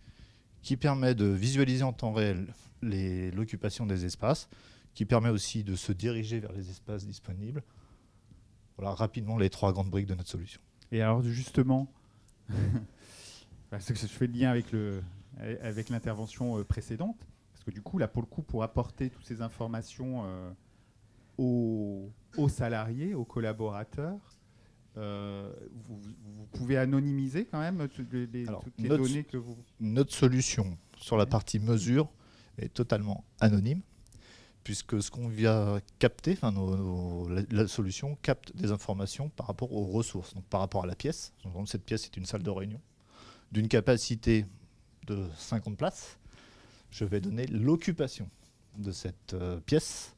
qui permet de visualiser en temps réel l'occupation des espaces, qui permet aussi de se diriger vers les espaces disponibles. Voilà rapidement les 3 grandes briques de notre solution. Et alors justement, parce que je fais le lien avec l'intervention précédente, parce que du coup, là, pour le coup, pour apporter toutes ces informations aux salariés, aux collaborateurs, vous pouvez anonymiser quand même toutes les données que vous... Notre solution sur la partie mesure est totalement anonyme, puisque ce qu'on vient capter, la solution capte des informations par rapport aux ressources, donc par rapport à la pièce. Donc, cette pièce est une salle de réunion d'une capacité de 50 places. Je vais donner l'occupation de cette pièce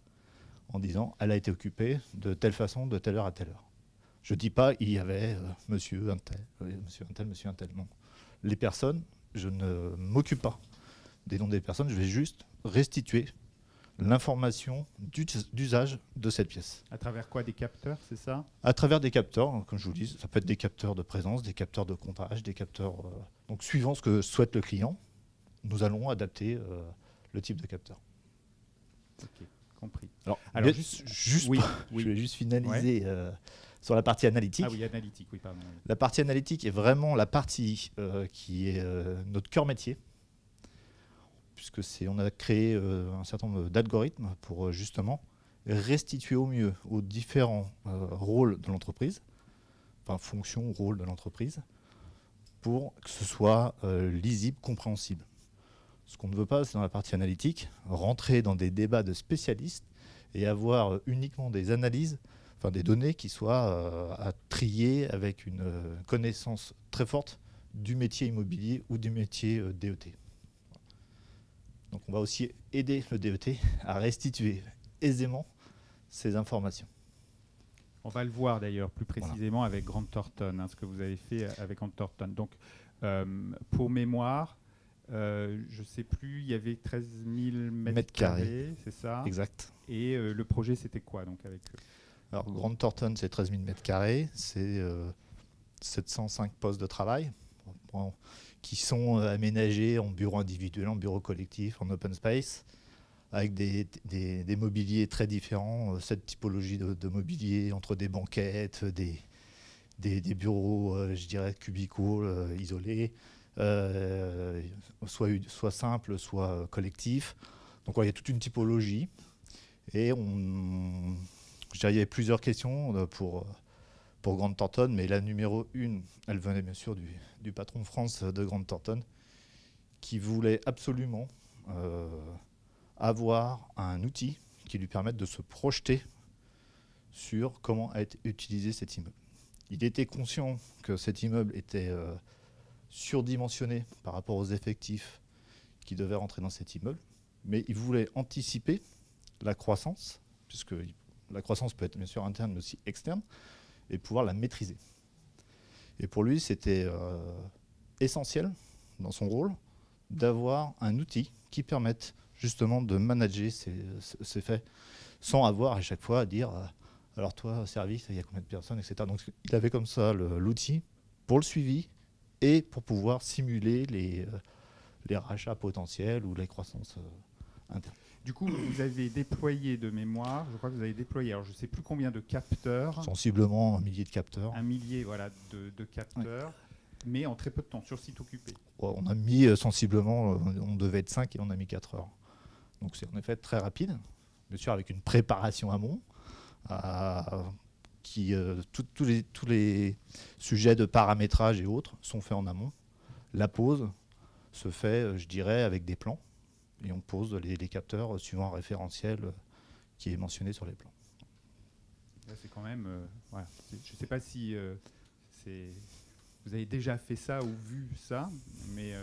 en disant elle a été occupée de telle façon, de telle heure à telle heure. Je ne dis pas il y avait monsieur un tel, monsieur un tel. Non. Les personnes, je ne m'occupe pas des noms des personnes, je vais juste restituer l'information d'usage de cette pièce. À travers quoi? Des capteurs, c'est ça? À travers des capteurs, comme je vous le dis, ça peut être des capteurs de présence, des capteurs de comptage, des capteurs... donc suivant ce que souhaite le client, nous allons adapter le type de capteur. Ok, compris. Alors juste oui. Je vais juste finaliser sur la partie analytique. Ah oui, analytique, oui, pardon. La partie analytique est vraiment la partie qui est notre cœur métier, puisque on a créé un certain nombre d'algorithmes pour justement restituer au mieux aux différents rôles de l'entreprise, enfin fonctions, rôles de l'entreprise, pour que ce soit lisible, compréhensible. Ce qu'on ne veut pas, c'est dans la partie analytique, rentrer dans des débats de spécialistes et avoir uniquement des analyses, enfin des données qui soient à trier avec une connaissance très forte du métier immobilier ou du métier DET. Donc on va aussi aider le DET à restituer aisément ces informations. On va le voir d'ailleurs plus précisément avec Grant Thornton, ce que vous avez fait avec Grant Thornton. Donc pour mémoire, je ne sais plus, il y avait 13 000 mètres carrés, c'est ça? Exact. Et le projet, c'était quoi donc avec eux? Alors Grant Thornton, c'est 13 000 mètres carrés, c'est 705 postes de travail qui sont aménagés en bureaux individuels, en bureaux collectifs, en open space, avec des mobiliers très différents, cette typologie de mobilier entre des banquettes, des bureaux, je dirais, cubicaux isolés, soit simples, soit collectifs. Donc il y a toute une typologie. Et je dirais, il y avait plusieurs questions pour Grant Thornton, mais la numéro 1, elle venait bien sûr du patron France de Grant Thornton, qui voulait absolument avoir un outil qui lui permette de se projeter sur comment a été utilisé cet immeuble. Il était conscient que cet immeuble était surdimensionné par rapport aux effectifs qui devaient rentrer dans cet immeuble, mais il voulait anticiper la croissance, puisque la croissance peut être bien sûr interne mais aussi externe, et pouvoir la maîtriser. Et pour lui, c'était essentiel dans son rôle d'avoir un outil qui permette justement de manager ces faits sans avoir à chaque fois à dire alors toi, service, il y a combien de personnes, etc. Donc il avait comme ça l'outil pour le suivi et pour pouvoir simuler les rachats potentiels ou les croissances internes. Du coup, vous avez déployé de mémoire, je crois que vous avez déployé, alors je ne sais plus combien de capteurs. Sensiblement 1 millier de capteurs. 1 millier voilà, de capteurs, mais en très peu de temps, sur site occupé. On a mis sensiblement, on devait être 5 et on a mis 4 heures. Donc c'est en effet très rapide, bien sûr avec une préparation amont, tous les sujets de paramétrage et autres sont faits en amont. La pose se fait, je dirais, avec des plans. Et on pose les capteurs suivant un référentiel qui est mentionné sur les plans. Là, c'est quand même... voilà. Je ne sais pas si vous avez déjà fait ça ou vu ça, mais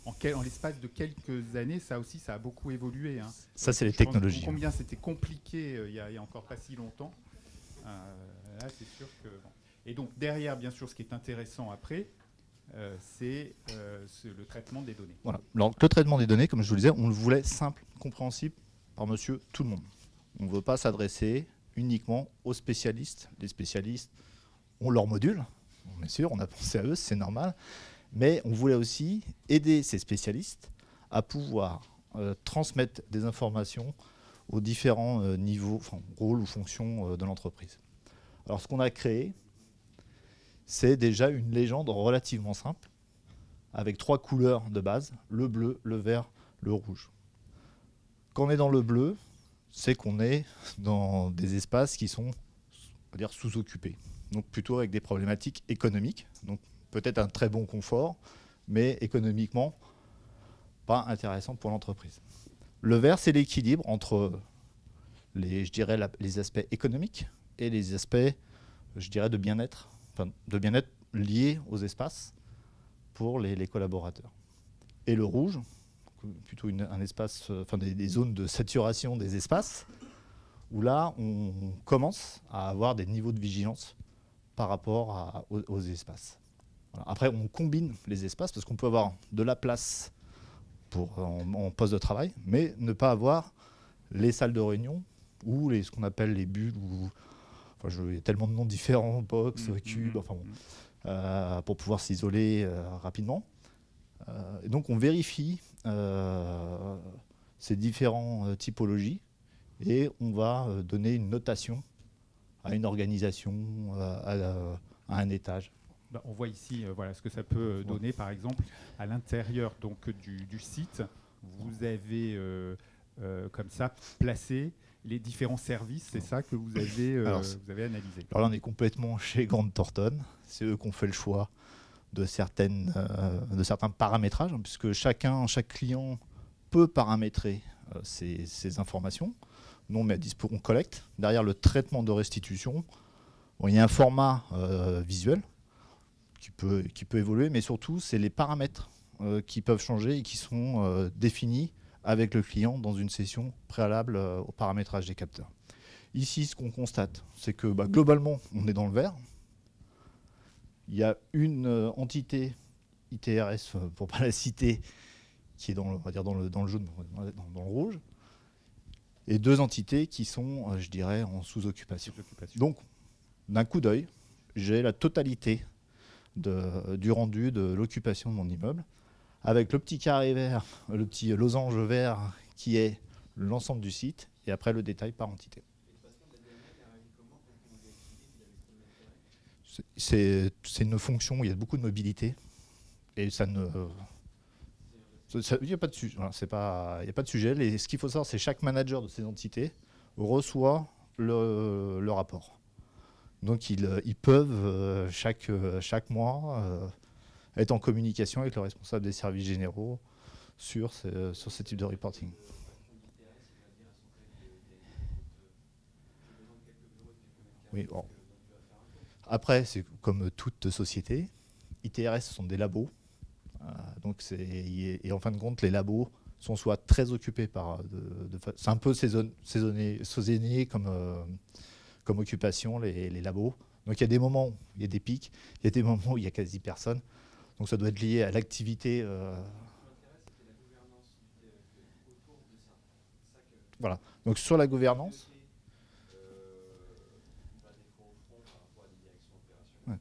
en l'espace de quelques années, ça aussi, ça a beaucoup évolué. Hein. Ça, c'est les technologies. Combien c'était compliqué il y a encore pas si longtemps. Là, c'est sûr que... Bon. Et donc, derrière, bien sûr, ce qui est intéressant après, c'est le traitement des données. Voilà. Donc, le traitement des données, comme je vous le disais, on le voulait simple, compréhensible par monsieur tout le monde. On ne veut pas s'adresser uniquement aux spécialistes. Les spécialistes ont leur module, bien sûr, on a pensé à eux, c'est normal, mais on voulait aussi aider ces spécialistes à pouvoir transmettre des informations aux différents niveaux, enfin, rôles ou fonctions de l'entreprise. Alors ce qu'on a créé, c'est déjà une légende relativement simple, avec 3 couleurs de base, le bleu, le vert, le rouge. Quand on est dans le bleu, c'est qu'on est dans des espaces qui sont, on va dire, sous-occupés. Donc plutôt avec des problématiques économiques. Donc peut-être un très bon confort, mais économiquement, pas intéressant pour l'entreprise. Le vert, c'est l'équilibre entre les aspects économiques et les aspects, je dirais, de bien-être. Enfin, de bien-être lié aux espaces pour les collaborateurs. Et le rouge, plutôt un espace, enfin des zones de saturation des espaces, où là, on commence à avoir des niveaux de vigilance par rapport aux espaces. Voilà. Après, on combine les espaces, parce qu'on peut avoir de la place en poste de travail, mais ne pas avoir les salles de réunion ou ce qu'on appelle les bulles, il y a tellement de noms différents, box, cube, enfin bon, pour pouvoir s'isoler rapidement. Et donc on vérifie ces différentes typologies et on va donner une notation à une organisation, à un étage. On voit ici voilà, ce que ça peut donner, par exemple, à l'intérieur du site. Vous avez comme ça placé les différents services, c'est ça que vous avez analysé. Alors là, on est complètement chez Grant Thornton. C'est eux qui ont fait le choix de certains paramétrages, puisque chaque client peut paramétrer ces informations. Nous, on met à disposition, on collecte. Derrière le traitement de restitution, il y a un format visuel qui peut évoluer, mais surtout, c'est les paramètres qui peuvent changer et qui sont définis avec le client dans une session préalable au paramétrage des capteurs. Ici, ce qu'on constate, c'est que globalement, on est dans le vert. Il y a une entité ITRS, pour ne pas la citer, qui est on va dire dans le jaune, dans le rouge, et 2 entités qui sont, je dirais, en sous-occupation. Donc, d'un coup d'œil, j'ai la totalité du rendu de l'occupation de mon immeuble, avec le petit carré vert, le petit losange vert qui est l'ensemble du site, et après le détail par entité. C'est une fonction où il y a beaucoup de mobilité, et ça ne... Il n'y a pas de sujet. Voilà, il n'y a pas de sujet. Ce qu'il faut savoir, c'est que chaque manager de ces entités reçoit le rapport. Donc ils peuvent chaque mois être en communication avec le responsable des services généraux sur ce type de reporting. Oui, bon. Après, c'est comme toute société, ITRS sont des labos. Et en fin de compte, les labos sont soit très occupés c'est un peu saisonnier comme occupation, les labos. Donc il y a des moments où il y a des pics, il y a des moments où il y a quasi personne. Donc ça doit être lié à l'activité. Voilà. Donc sur la gouvernance. Ouais.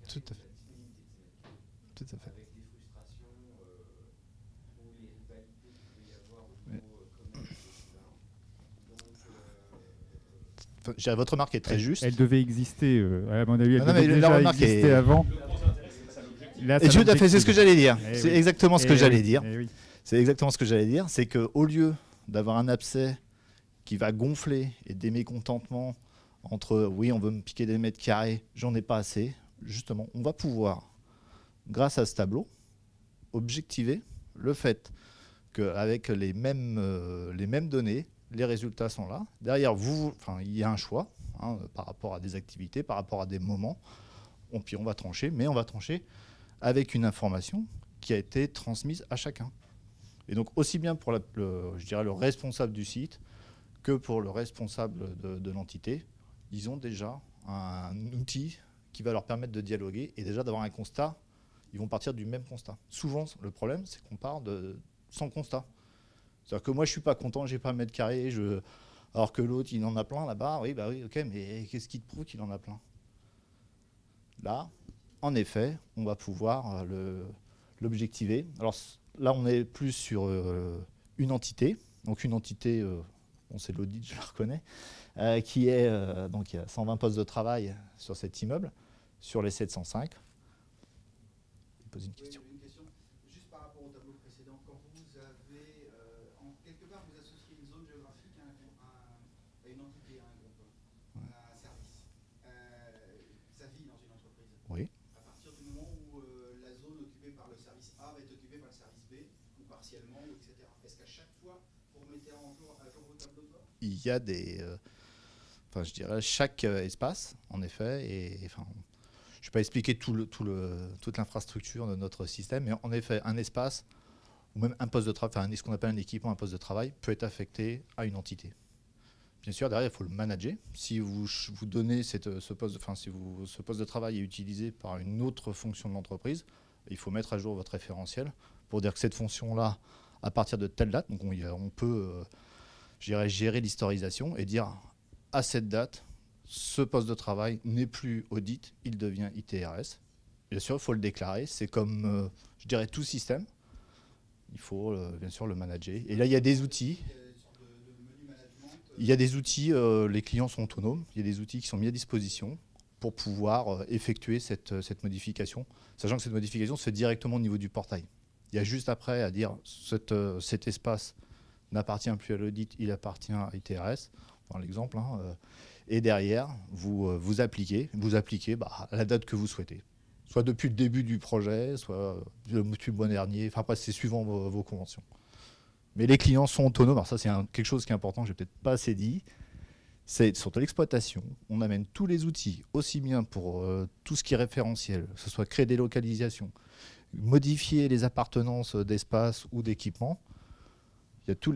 Tout à fait. Tout à fait. Votre remarque est très juste. Elle devait exister, à mon avis, elle non, devait déjà exister avant. Là, tout à fait, c'est ce que j'allais dire. C'est exactement ce que j'allais dire. Oui. C'est exactement ce que j'allais dire. C'est qu'au lieu d'avoir un abcès qui va gonfler et des mécontentements entre oui, on veut me piquer des mètres carrés, j'en ai pas assez, justement, on va pouvoir, grâce à ce tableau, objectiver le fait qu'avec les mêmes données, les résultats sont là. Derrière, il y a un choix par rapport à des activités, par rapport à des moments. Puis on va trancher, mais on va trancher avec une information qui a été transmise à chacun. Et donc aussi bien pour le responsable du site que pour le responsable de l'entité, ils ont déjà un outil qui va leur permettre de dialoguer et déjà d'avoir un constat. Ils vont partir du même constat. Souvent, le problème, c'est qu'on part sans constat. C'est-à-dire que moi, je ne suis pas content, je n'ai pas un mètre carré, alors que l'autre, il en a plein là-bas. Oui, bah oui, ok, mais qu'est-ce qui te prouve qu'il en a plein? Là, en effet, on va pouvoir l'objectiver. Alors là, on est plus sur une entité. Donc une entité, c'est l'audit, je la reconnais, qui est, donc il y a 120 postes de travail sur cet immeuble, sur les 705. Je pose une question. Juste par rapport au tableau précédent, quand vous avez, quelque part, vous associez une zone géographique à une entité, à un groupe, à un service. Ça vit dans une entreprise. Oui. À partir du moment où la zone occupée par le service A va être occupée par le service B, ou partiellement, etc. Est-ce qu'à chaque fois, vous remettez à jour vos tableaux de bord? Il y a je dirais chaque espace, en effet, et je ne vais pas expliquer toute l'infrastructure de notre système, mais en effet, un espace ou même un poste de travail, ce qu'on appelle un équipement, un poste de travail, peut être affecté à une entité. Bien sûr, derrière, il faut le manager. Si vous donnez ce poste de travail est utilisé par une autre fonction de l'entreprise, il faut mettre à jour votre référentiel pour dire que cette fonction-là, à partir de telle date, donc on peut gérer l'historisation et dire à cette date, ce poste de travail n'est plus audit, il devient ITRS. Bien sûr, il faut le déclarer. C'est comme, tout système. Il faut bien sûr le manager. Et là, il y a des outils. Les clients sont autonomes. Il y a des outils qui sont mis à disposition pour pouvoir effectuer cette modification, sachant que cette modification se fait directement au niveau du portail. Il y a juste après à dire cet espace n'appartient plus à l'audit, il appartient à ITRS, dans l'exemple. Et derrière, vous appliquez à la date que vous souhaitez. Soit depuis le début du projet, soit depuis le mois dernier. Enfin, après, c'est suivant vos conventions. Mais les clients sont autonomes. Alors ça, c'est quelque chose qui est important, je n'ai peut-être pas assez dit. C'est sur l'exploitation. On amène tous les outils, aussi bien pour tout ce qui est référentiel, que ce soit créer des localisations, modifier les appartenances d'espace ou d'équipement.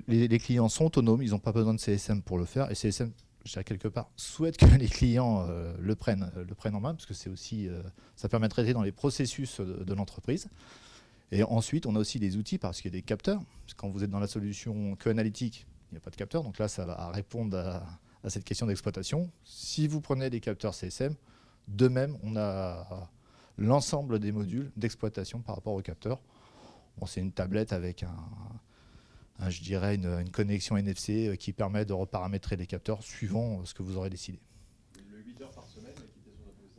Les clients sont autonomes, ils n'ont pas besoin de CSM pour le faire. Et CSM, je dirais quelque part, souhaite que les clients le prennent en main, parce que c'est aussi, ça permet de traiter dans les processus de l'entreprise. Et ensuite, on a aussi des outils, parce qu'il y a des capteurs. Parce que quand vous êtes dans la solution QAnalytique, il n'y a pas de capteur. Donc là, ça va répondre à cette question d'exploitation. Si vous prenez des capteurs CSM, de même, on a l'ensemble des modules d'exploitation par rapport aux capteurs. Bon, c'est une tablette avec une connexion NFC qui permet de reparamétrer les capteurs suivant ce que vous aurez décidé. Le 8 heures par semaine, la quittation d'entreprise,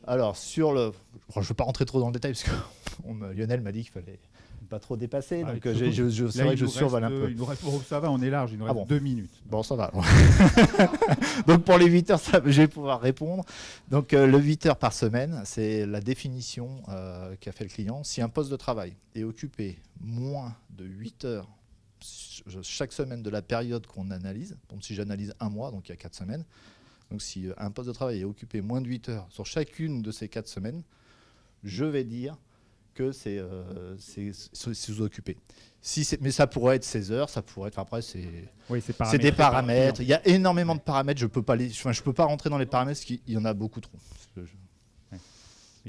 alors, je ne veux pas rentrer trop dans le détail, parce que Lionel m'a dit qu'il fallait pas trop dépasser, donc c'est vrai que je survole un peu. Ça va, on est large, il nous reste 2 minutes. Bon, ça va. Donc pour les 8 heures, je vais pouvoir répondre. Donc le 8 heures par semaine, c'est la définition qu'a fait le client. Si un poste de travail est occupé moins de 8 heures chaque semaine de la période qu'on analyse, donc si j'analyse un mois, donc il y a 4 semaines, donc si un poste de travail est occupé moins de 8 heures sur chacune de ces 4 semaines, je vais dire que c'est sous-occupé. Mais ça pourrait être 16 heures, ça pourrait être... Après, c'est des paramètres. Il y a énormément de paramètres. Je peux pas rentrer dans les paramètres parce qu'il y en a beaucoup trop.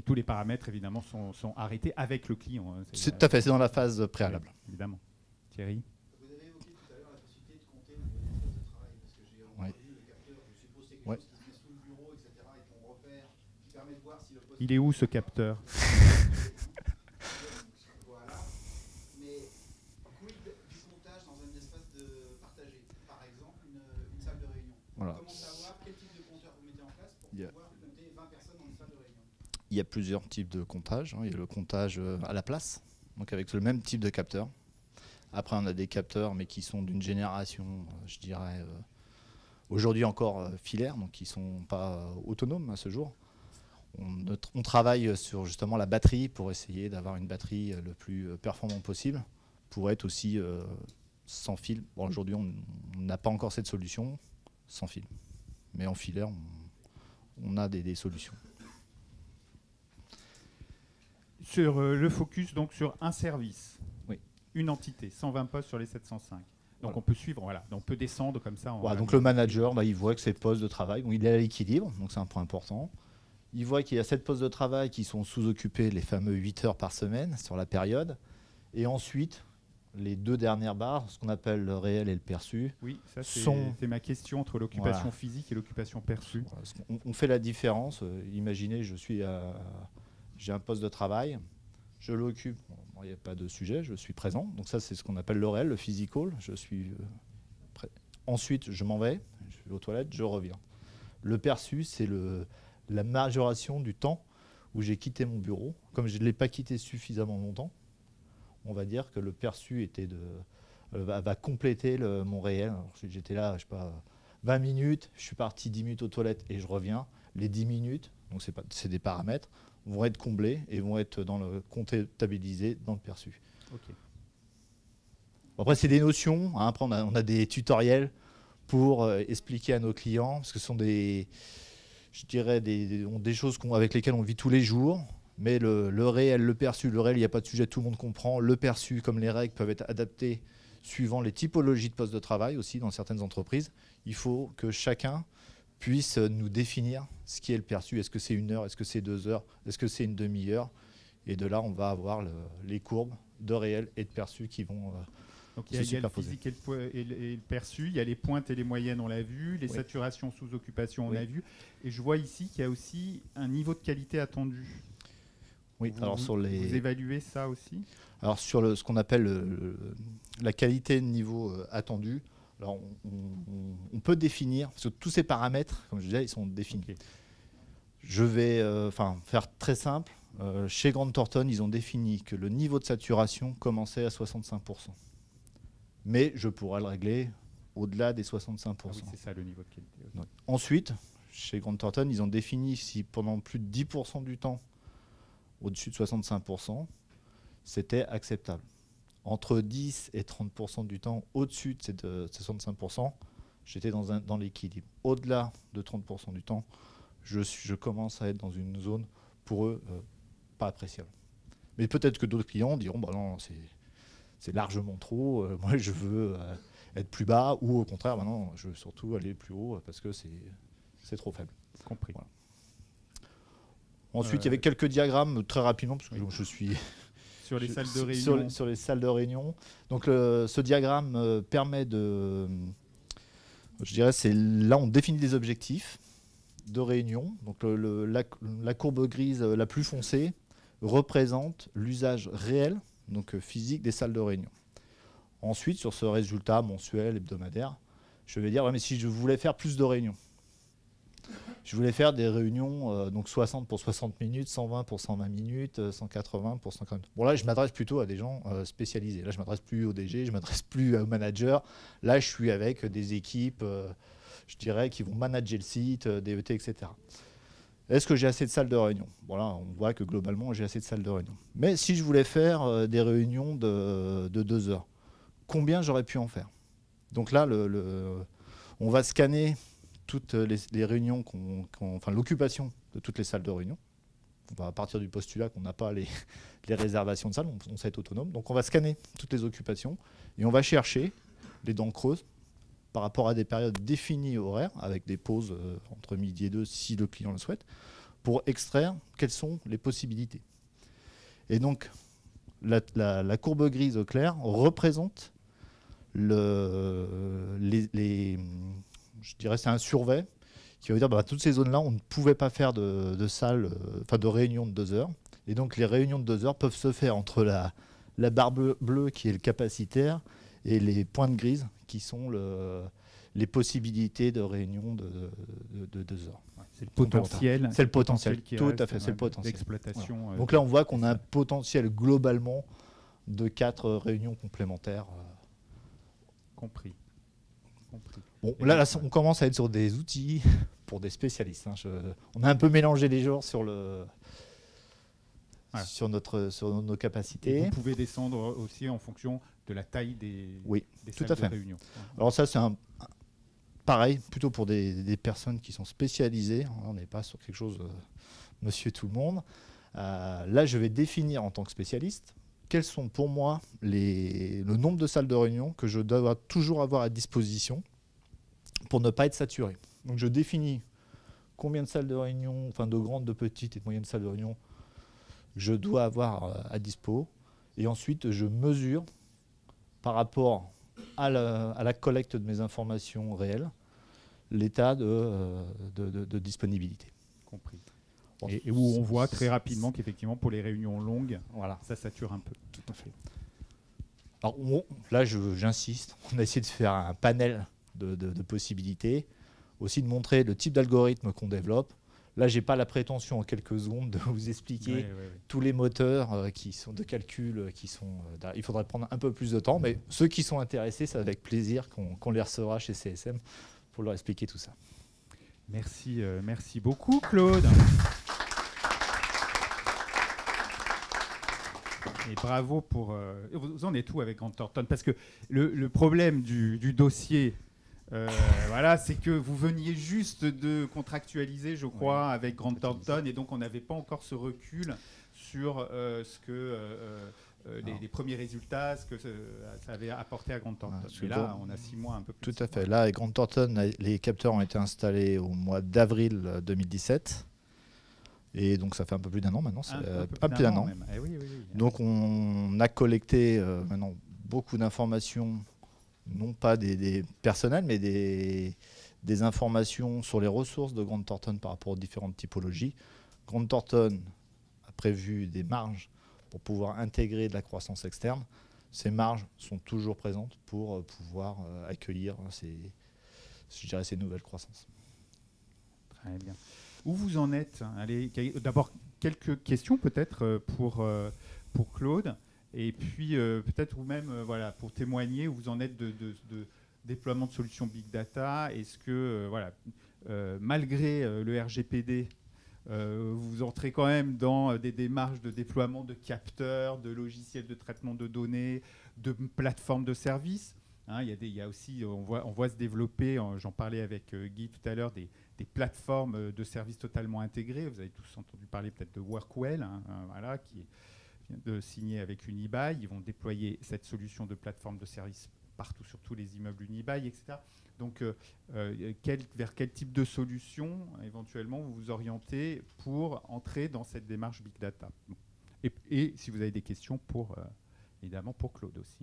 tous les paramètres, évidemment, sont arrêtés avec le client. Hein. C'est tout à fait, c'est dans la phase préalable. Oui, évidemment. Thierry ? Vous avez évoqué tout à l'heure la possibilité de compter le nombre d'espaces de travail, parce que j'ai entendu le capteur, je suppose que c'est quelque chose qui se met sous le bureau, etc., et qu'on repère, qui permet de voir si le poste... Il est où ce capteur ? Voilà. Mais quid du comptage dans un espace partagé, par exemple une salle de réunion. Voilà. Comment savoir quel type de compteur vous mettez en place pour pouvoir compter 20 personnes dans une salle de réunion? Il y a plusieurs types de comptage. Il y a le comptage à la place, donc avec le même type de capteur. Après, on a des capteurs, mais qui sont d'une génération, je dirais, aujourd'hui encore filaire, donc qui ne sont pas autonomes à ce jour. On travaille sur justement la batterie pour essayer d'avoir une batterie le plus performante possible, pour être aussi sans fil. Bon, aujourd'hui, on n'a pas encore cette solution sans fil, mais en filaire, on a des solutions. Sur le focus donc sur un service, oui. Une entité, 120 postes sur les 705. Donc voilà. On peut suivre, voilà, on peut descendre comme ça. Voilà, donc le manager, il voit que c'est postes de travail, donc il est à l'équilibre, donc c'est un point important. Il voit qu'il y a 7 postes de travail qui sont sous-occupés, les fameux 8 heures par semaine sur la période. Et ensuite, les 2 dernières barres, ce qu'on appelle le réel et le perçu. Oui, ça c'est ma question entre l'occupation physique et l'occupation perçue. Voilà, on fait la différence. Imaginez, j'ai un poste de travail, je l'occupe, il n'y a pas de sujet, je suis présent. Donc ça, c'est ce qu'on appelle le réel, le physical. Je suis Ensuite, je m'en vais, je vais aux toilettes, je reviens. Le perçu, c'est la majoration du temps où j'ai quitté mon bureau. Comme je ne l'ai pas quitté suffisamment longtemps, on va dire que le perçu va compléter mon réel. J'étais là, je sais pas, 20 minutes, je suis parti 10 minutes aux toilettes et je reviens. Les 10 minutes, donc c'est des paramètres, vont être comblés et vont être comptabilisés dans le perçu. Okay. Bon, après, c'est des notions. Hein. Après, on a des tutoriels pour expliquer à nos clients, parce que ce sont des choses avec lesquelles on vit tous les jours. Mais le réel, le perçu, il n'y a pas de sujet, tout le monde comprend. Le perçu, comme les règles, peuvent être adaptées suivant les typologies de postes de travail aussi dans certaines entreprises. Il faut que chacun puisse nous définir ce qui est le perçu. Est-ce que c'est 1 heure? Est-ce que c'est 2 heures? Est-ce que c'est une demi-heure? Et de là, on va avoir les courbes de réel et de perçu qui vont donc il y a le physique et le perçu, il y a les pointes et les moyennes, on l'a vu, les saturations sous occupation, on l'a vu. Et je vois ici qu'il y a aussi un niveau de qualité attendu. Oui, alors vous évaluez ça aussi? Alors sur ce qu'on appelle la qualité de niveau attendu, alors on peut définir, parce que tous ces paramètres, comme je disais, ils sont définis. Okay. Je vais faire très simple. Chez Grant Thornton, ils ont défini que le niveau de saturation commençait à 65%. Mais je pourrais le régler au-delà des 65%. Ah oui, c'est ça le niveau de qualité. Okay. Ensuite, chez Grant Thornton, ils ont défini si pendant plus de 10% du temps, au-dessus de 65%, c'était acceptable. Entre 10 et 30% du temps, au-dessus de ces 65%, j'étais dans l'équilibre. Au-delà de 30% du temps, je commence à être dans une zone, pour eux, pas appréciable. Mais peut-être que d'autres clients diront, bah non, c'est largement trop, moi je veux être plus bas, ou au contraire, bah non, je veux surtout aller plus haut parce que c'est trop faible. Compris. Voilà. Ensuite, il y avait quelques diagrammes très rapidement, parce que je suis... Sur les salles de réunion. Sur les salles de réunion. Donc ce diagramme permet de... Je dirais, là on définit des objectifs de réunion. Donc la courbe grise la plus foncée représente l'usage réel, donc physique, des salles de réunion. Ensuite, sur ce résultat mensuel, hebdomadaire, je vais dire, ouais, mais si je voulais faire plus de réunions, je voulais faire des réunions, donc 60 pour 60 minutes, 120 pour 120 minutes, 180 pour 140. Bon, là, je m'adresse plutôt à des gens spécialisés. Là, je ne m'adresse plus au DG, je ne m'adresse plus au manager. Là, je suis avec des équipes, je dirais, qui vont manager le site, DET, etc. Est-ce que j'ai assez de salles de réunion? Bon, là, on voit que globalement, j'ai assez de salles de réunion. Mais si je voulais faire des réunions de 2 heures, combien j'aurais pu en faire? Donc là, on va scanner toutes les réunions, enfin l'occupation de toutes les salles de réunion. On va partir du postulat qu'on n'a pas les réservations de salles, on sait être autonome. Donc on va scanner toutes les occupations et on va chercher les dents creuses par rapport à des périodes définies horaires, avec des pauses entre midi et 2 si le client le souhaite, pour extraire quelles sont les possibilités. Et donc, la courbe grise au clair représente je dirais c'est un survey qui veut dire toutes ces zones-là, on ne pouvait pas faire de salles, de réunions de 2 heures. Et donc les réunions de 2 heures peuvent se faire entre la barre bleue qui est le capacitaire et les pointes grises qui sont les possibilités de réunion de 2 heures. C'est le potentiel. C'est le potentiel, tout à fait, c'est le potentiel. Voilà. Donc là, on voit qu'on a un potentiel globalement de 4 réunions complémentaires. Compris. Bon, là, on commence à être sur des outils pour des spécialistes. On a un peu mélangé les genres sur nos capacités. Et vous pouvez descendre aussi en fonction de la taille des tout salles à fait. de réunion. Alors ça, c'est pareil, plutôt pour des personnes qui sont spécialisées. On n'est pas sur quelque chose monsieur tout le monde. Là, je vais définir en tant que spécialiste quels sont pour moi le nombre de salles de réunion que je dois toujours avoir à disposition pour ne pas être saturé. Donc je définis combien de salles de réunion, de grandes, de petites et de moyennes salles de réunion je dois avoir à dispo. Et ensuite, je mesure par rapport à la collecte de mes informations réelles l'état de disponibilité. Compris. Et où on voit très rapidement qu'effectivement, pour les réunions longues, ça sature un peu. Tout à fait. Alors là, j'insiste, on a essayé de faire un panel de possibilités, aussi de montrer le type d'algorithme qu'on développe. Là, je n'ai pas la prétention en quelques secondes de vous expliquer tous les moteurs qui sont de calcul, il faudrait prendre un peu plus de temps, mais ceux qui sont intéressés, c'est avec plaisir qu'on les recevra chez CSM pour leur expliquer tout ça. Merci, merci beaucoup, Claude. Et bravo pour... vous en êtes où avec Grant Thornton? Parce que le problème du dossier, c'est que vous veniez juste de contractualiser, je crois, avec Grant Thornton, et donc on n'avait pas encore ce recul sur ce que les premiers résultats, ce que ça avait apporté à Grant Thornton. Et là, on a 6 mois un peu plus. Tout à fait. Là, avec Grant Thornton, les capteurs ont été installés au mois d'avril 2017. Et donc ça fait un peu plus d'1 an maintenant, un peu plus d'un an. Oui. Donc on a collecté maintenant beaucoup d'informations, non pas des personnels, mais des informations sur les ressources de Grant Thornton par rapport aux différentes typologies. Grant Thornton a prévu des marges pour pouvoir intégrer de la croissance externe. Ces marges sont toujours présentes pour pouvoir accueillir ces nouvelles croissances. Très bien. Où vous en êtes? Allez, d'abord, quelques questions peut-être pour Claude, et puis peut-être vous-même pour témoigner où vous en êtes de déploiement de solutions Big Data. Est-ce que, malgré le RGPD, vous entrez quand même dans des démarches de déploiement de capteurs, de logiciels de traitement de données, de plateformes de services? Il y a aussi, on voit se développer, j'en parlais avec Guy tout à l'heure, des plateformes de services totalement intégrées. Vous avez tous entendu parler peut-être de Workwell, qui vient de signer avec Unibail. Ils vont déployer cette solution de plateforme de services partout, sur tous les immeubles Unibail, etc. Donc, vers quel type de solution, éventuellement, vous vous orientez pour entrer dans cette démarche Big Data? Et si vous avez des questions, évidemment, pour Claude aussi.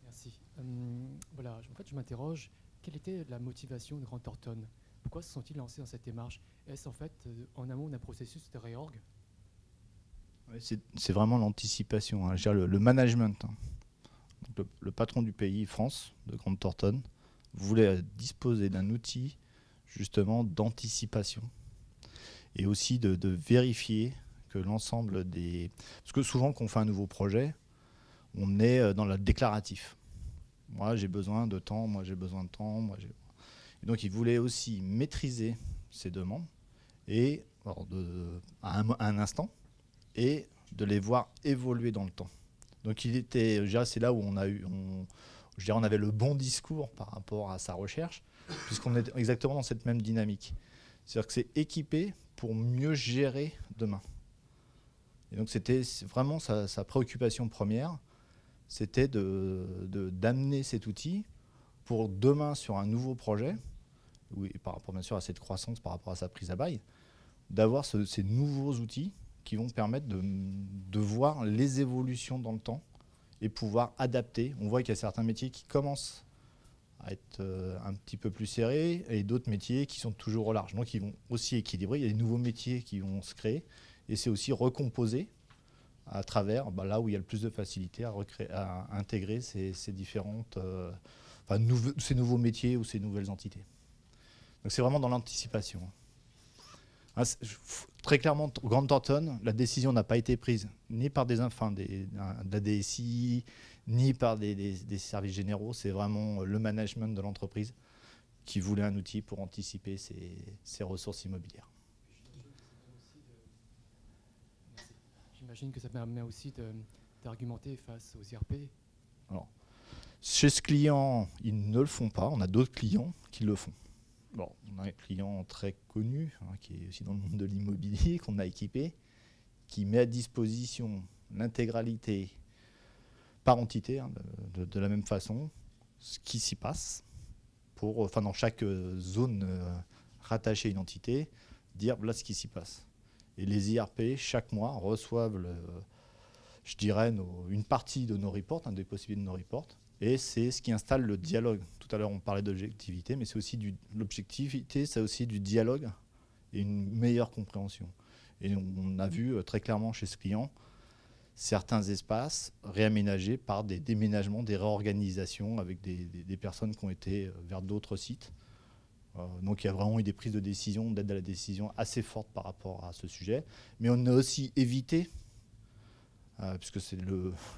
Merci. En fait, je m'interroge, quelle était la motivation de Grant Thornton? Pourquoi se sont-ils lancés dans cette démarche? Est-ce en fait en amont d'un processus de réorg? C'est vraiment l'anticipation, le management. Donc le patron du pays, France, de Grant Thornton, voulait disposer d'un outil justement d'anticipation et aussi de vérifier que l'ensemble des... Parce que souvent quand on fait un nouveau projet, on est dans le déclaratif. Moi j'ai besoin de temps, moi j'ai besoin de temps. Et donc il voulait aussi maîtriser ces demandes et, à un instant, et de les voir évoluer dans le temps. Donc c'est là où on avait le bon discours par rapport à sa recherche, puisqu'on est exactement dans cette même dynamique. C'est-à-dire que c'est équipé pour mieux gérer demain. Et donc c'était vraiment sa préoccupation première, c'était d'amener cet outil pour demain sur un nouveau projet, oui, par rapport bien sûr à cette croissance, par rapport à sa prise à bail, d'avoir ces nouveaux outils qui vont permettre de voir les évolutions dans le temps et pouvoir adapter. On voit qu'il y a certains métiers qui commencent à être un petit peu plus serrés et d'autres métiers qui sont toujours au large. Donc ils vont aussi équilibrer. Il y a des nouveaux métiers qui vont se créer et c'est aussi recomposer à travers là où il y a le plus de facilité à intégrer ces différentes, ces nouveaux métiers ou ces nouvelles entités. Donc c'est vraiment dans l'anticipation. Très clairement, Grant Thornton, la décision n'a pas été prise ni par de la DSI, ni par des services généraux. C'est vraiment le management de l'entreprise qui voulait un outil pour anticiper ses ressources immobilières. J'imagine que ça permet aussi d'argumenter face aux IRP. Alors, chez ce client, ils ne le font pas. On a d'autres clients qui le font. Bon, on a un client très connu, qui est aussi dans le monde de l'immobilier, qu'on a équipé, qui met à disposition l'intégralité par entité, de la même façon, ce qui s'y passe, pour, dans chaque zone rattachée à une entité, dire voilà ce qui s'y passe. Et les IRP, chaque mois, reçoivent, je dirais, une partie de nos reports, des possibilités de nos reports, et c'est ce qui installe le dialogue. Tout à l'heure, on parlait d'objectivité, mais c'est aussi l'objectivité, c'est aussi du dialogue et une meilleure compréhension. Et on a vu très clairement chez ce client certains espaces réaménagés par des déménagements, des réorganisations avec des personnes qui ont été vers d'autres sites. Donc il y a vraiment eu des prises de décision, d'aide à la décision assez fortes par rapport à ce sujet. Mais on a aussi évité, puisque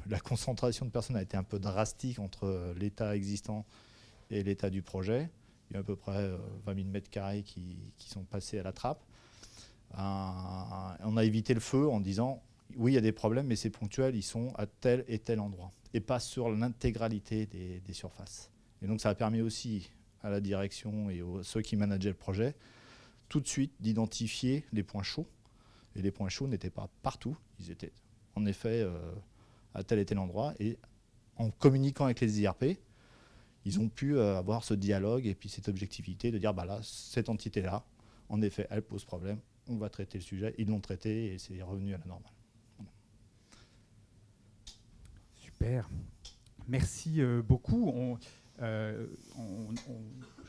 la concentration de personnes a été un peu drastique entre l'état existant et l'état du projet. Il y a à peu près 20 000 mètres carrés qui sont passés à la trappe. On a évité le feu en disant oui, il y a des problèmes, mais c'est ponctuel, ils sont à tel et tel endroit, et pas sur l'intégralité des surfaces. Et donc ça a permis aussi à la direction et ceux qui manageaient le projet tout de suite d'identifier les points chauds. Et les points chauds n'étaient pas partout, ils étaient en effet à tel et tel endroit. Et en communiquant avec les IRP, ils ont pu avoir ce dialogue et puis cette objectivité de dire là, cette entité-là, en effet, elle pose problème, on va traiter le sujet. Ils l'ont traité et c'est revenu à la normale. Super. Merci beaucoup.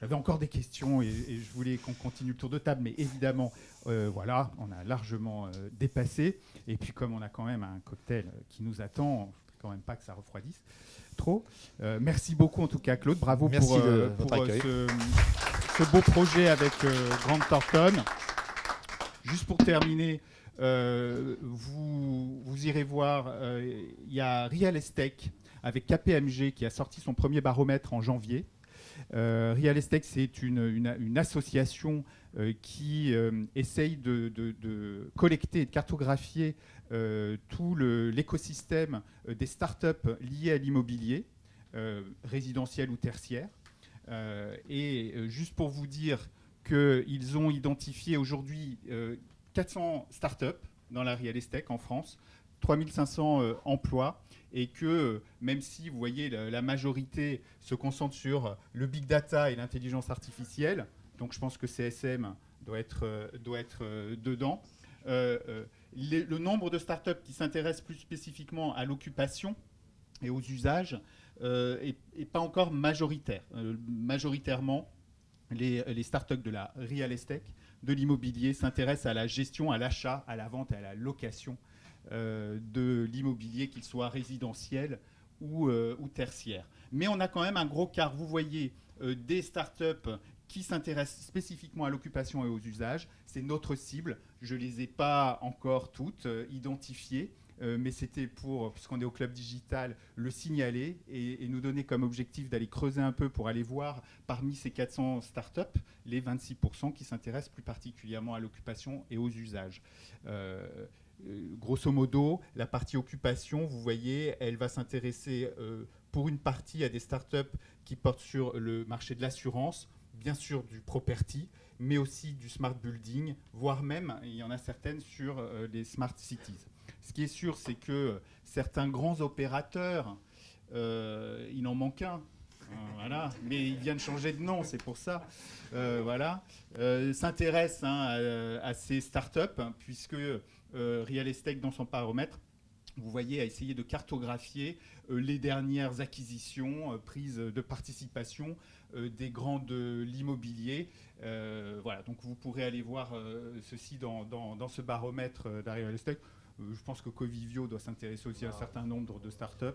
J'avais encore des questions et je voulais qu'on continue le tour de table, mais évidemment, voilà, on a largement dépassé. Et puis comme on a quand même un cocktail qui nous attend, il ne faut quand même pas que ça refroidisse trop. Merci beaucoup en tout cas, Claude. Bravo pour ce beau projet avec Grant Thornton. Juste pour terminer, vous irez voir, il y a Real Estate avec KPMG qui a sorti son premier baromètre en janvier. Real Estate, c'est une association qui essaye de collecter et de cartographier tout l'écosystème des startups liées à l'immobilier, résidentiel ou tertiaire. Et juste pour vous dire qu'ils ont identifié aujourd'hui 400 startups dans la Real Estate en France, 3500 emplois, et que même si vous voyez la majorité se concentre sur le big data et l'intelligence artificielle, donc je pense que CSM doit être dedans, le nombre de startups qui s'intéressent plus spécifiquement à l'occupation et aux usages est pas encore majoritaire. Majoritairement, les startups de la real estate, de l'immobilier, s'intéressent à la gestion, à l'achat, à la vente et à la location de l'immobilier, qu'il soit résidentiel ou tertiaire. Mais on a quand même un gros quart. Vous voyez des startups qui s'intéressent spécifiquement à l'occupation et aux usages. C'est notre cible. Je ne les ai pas encore toutes identifiées, mais c'était pour, puisqu'on est au Club Digital, le signaler et nous donner comme objectif d'aller creuser un peu pour aller voir parmi ces 400 startups les 26% qui s'intéressent plus particulièrement à l'occupation et aux usages. Grosso modo, la partie occupation, vous voyez, elle va s'intéresser pour une partie à des startups qui portent sur le marché de l'assurance, bien sûr du property, mais aussi du smart building, voire même, il y en a certaines sur les smart cities. Ce qui est sûr, c'est que certains grands opérateurs, il en manque un, Voilà, mais il vient de changer de nom, c'est pour ça. Voilà, s'intéresse à ces startups, puisque Real Estate, dans son baromètre, vous voyez, a essayé de cartographier les dernières acquisitions, prises de participation des grands de l'immobilier. Voilà, donc vous pourrez aller voir ceci dans ce baromètre de Real Estate. Je pense que Covivio doit s'intéresser aussi à un certain nombre de startups.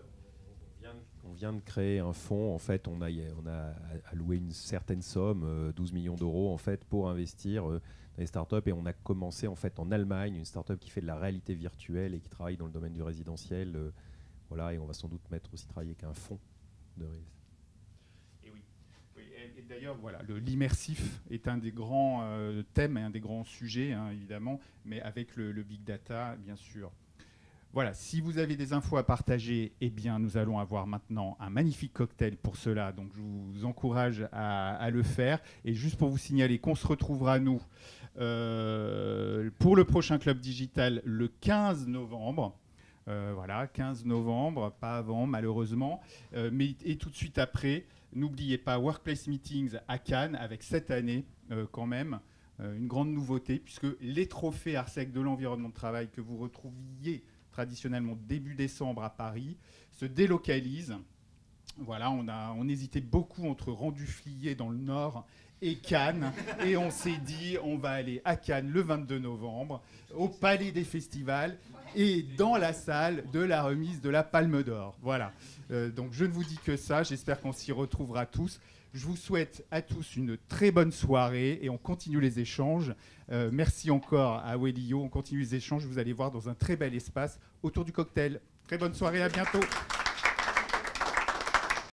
On vient de créer un fonds. En fait, on a alloué une certaine somme, 12 millions d'euros, en fait, pour investir dans les startups. Et on a commencé en fait en Allemagne, une startup qui fait de la réalité virtuelle et qui travaille dans le domaine du résidentiel. Voilà, et on va sans doute aussi travailler avec un fonds de réalité. Et d'ailleurs, voilà, l'immersif est un des grands thèmes et un des grands sujets, évidemment, mais avec le big data, bien sûr. Voilà, si vous avez des infos à partager, eh bien, nous allons avoir maintenant un magnifique cocktail pour cela. Donc, je vous encourage à le faire. Et juste pour vous signaler qu'on se retrouvera, nous, pour le prochain Club Digital, le 15 novembre. Voilà, 15 novembre, pas avant, malheureusement. Et tout de suite après, n'oubliez pas Workplace Meetings à Cannes, avec cette année, quand même, une grande nouveauté, puisque les trophées ARCEC de l'environnement de travail que vous retrouviez traditionnellement début décembre à Paris, se délocalise. Voilà, on hésitait beaucoup entre Rendu-Fliers dans le Nord et Cannes, et on s'est dit on va aller à Cannes le 22 novembre, au Palais des Festivals, et dans la salle de la remise de la Palme d'Or. Voilà, donc je ne vous dis que ça, j'espère qu'on s'y retrouvera tous. Je vous souhaite à tous une très bonne soirée et on continue les échanges. Merci encore à Wellio, on continue les échanges. Vous allez voir dans un très bel espace autour du cocktail. Très bonne soirée, à bientôt.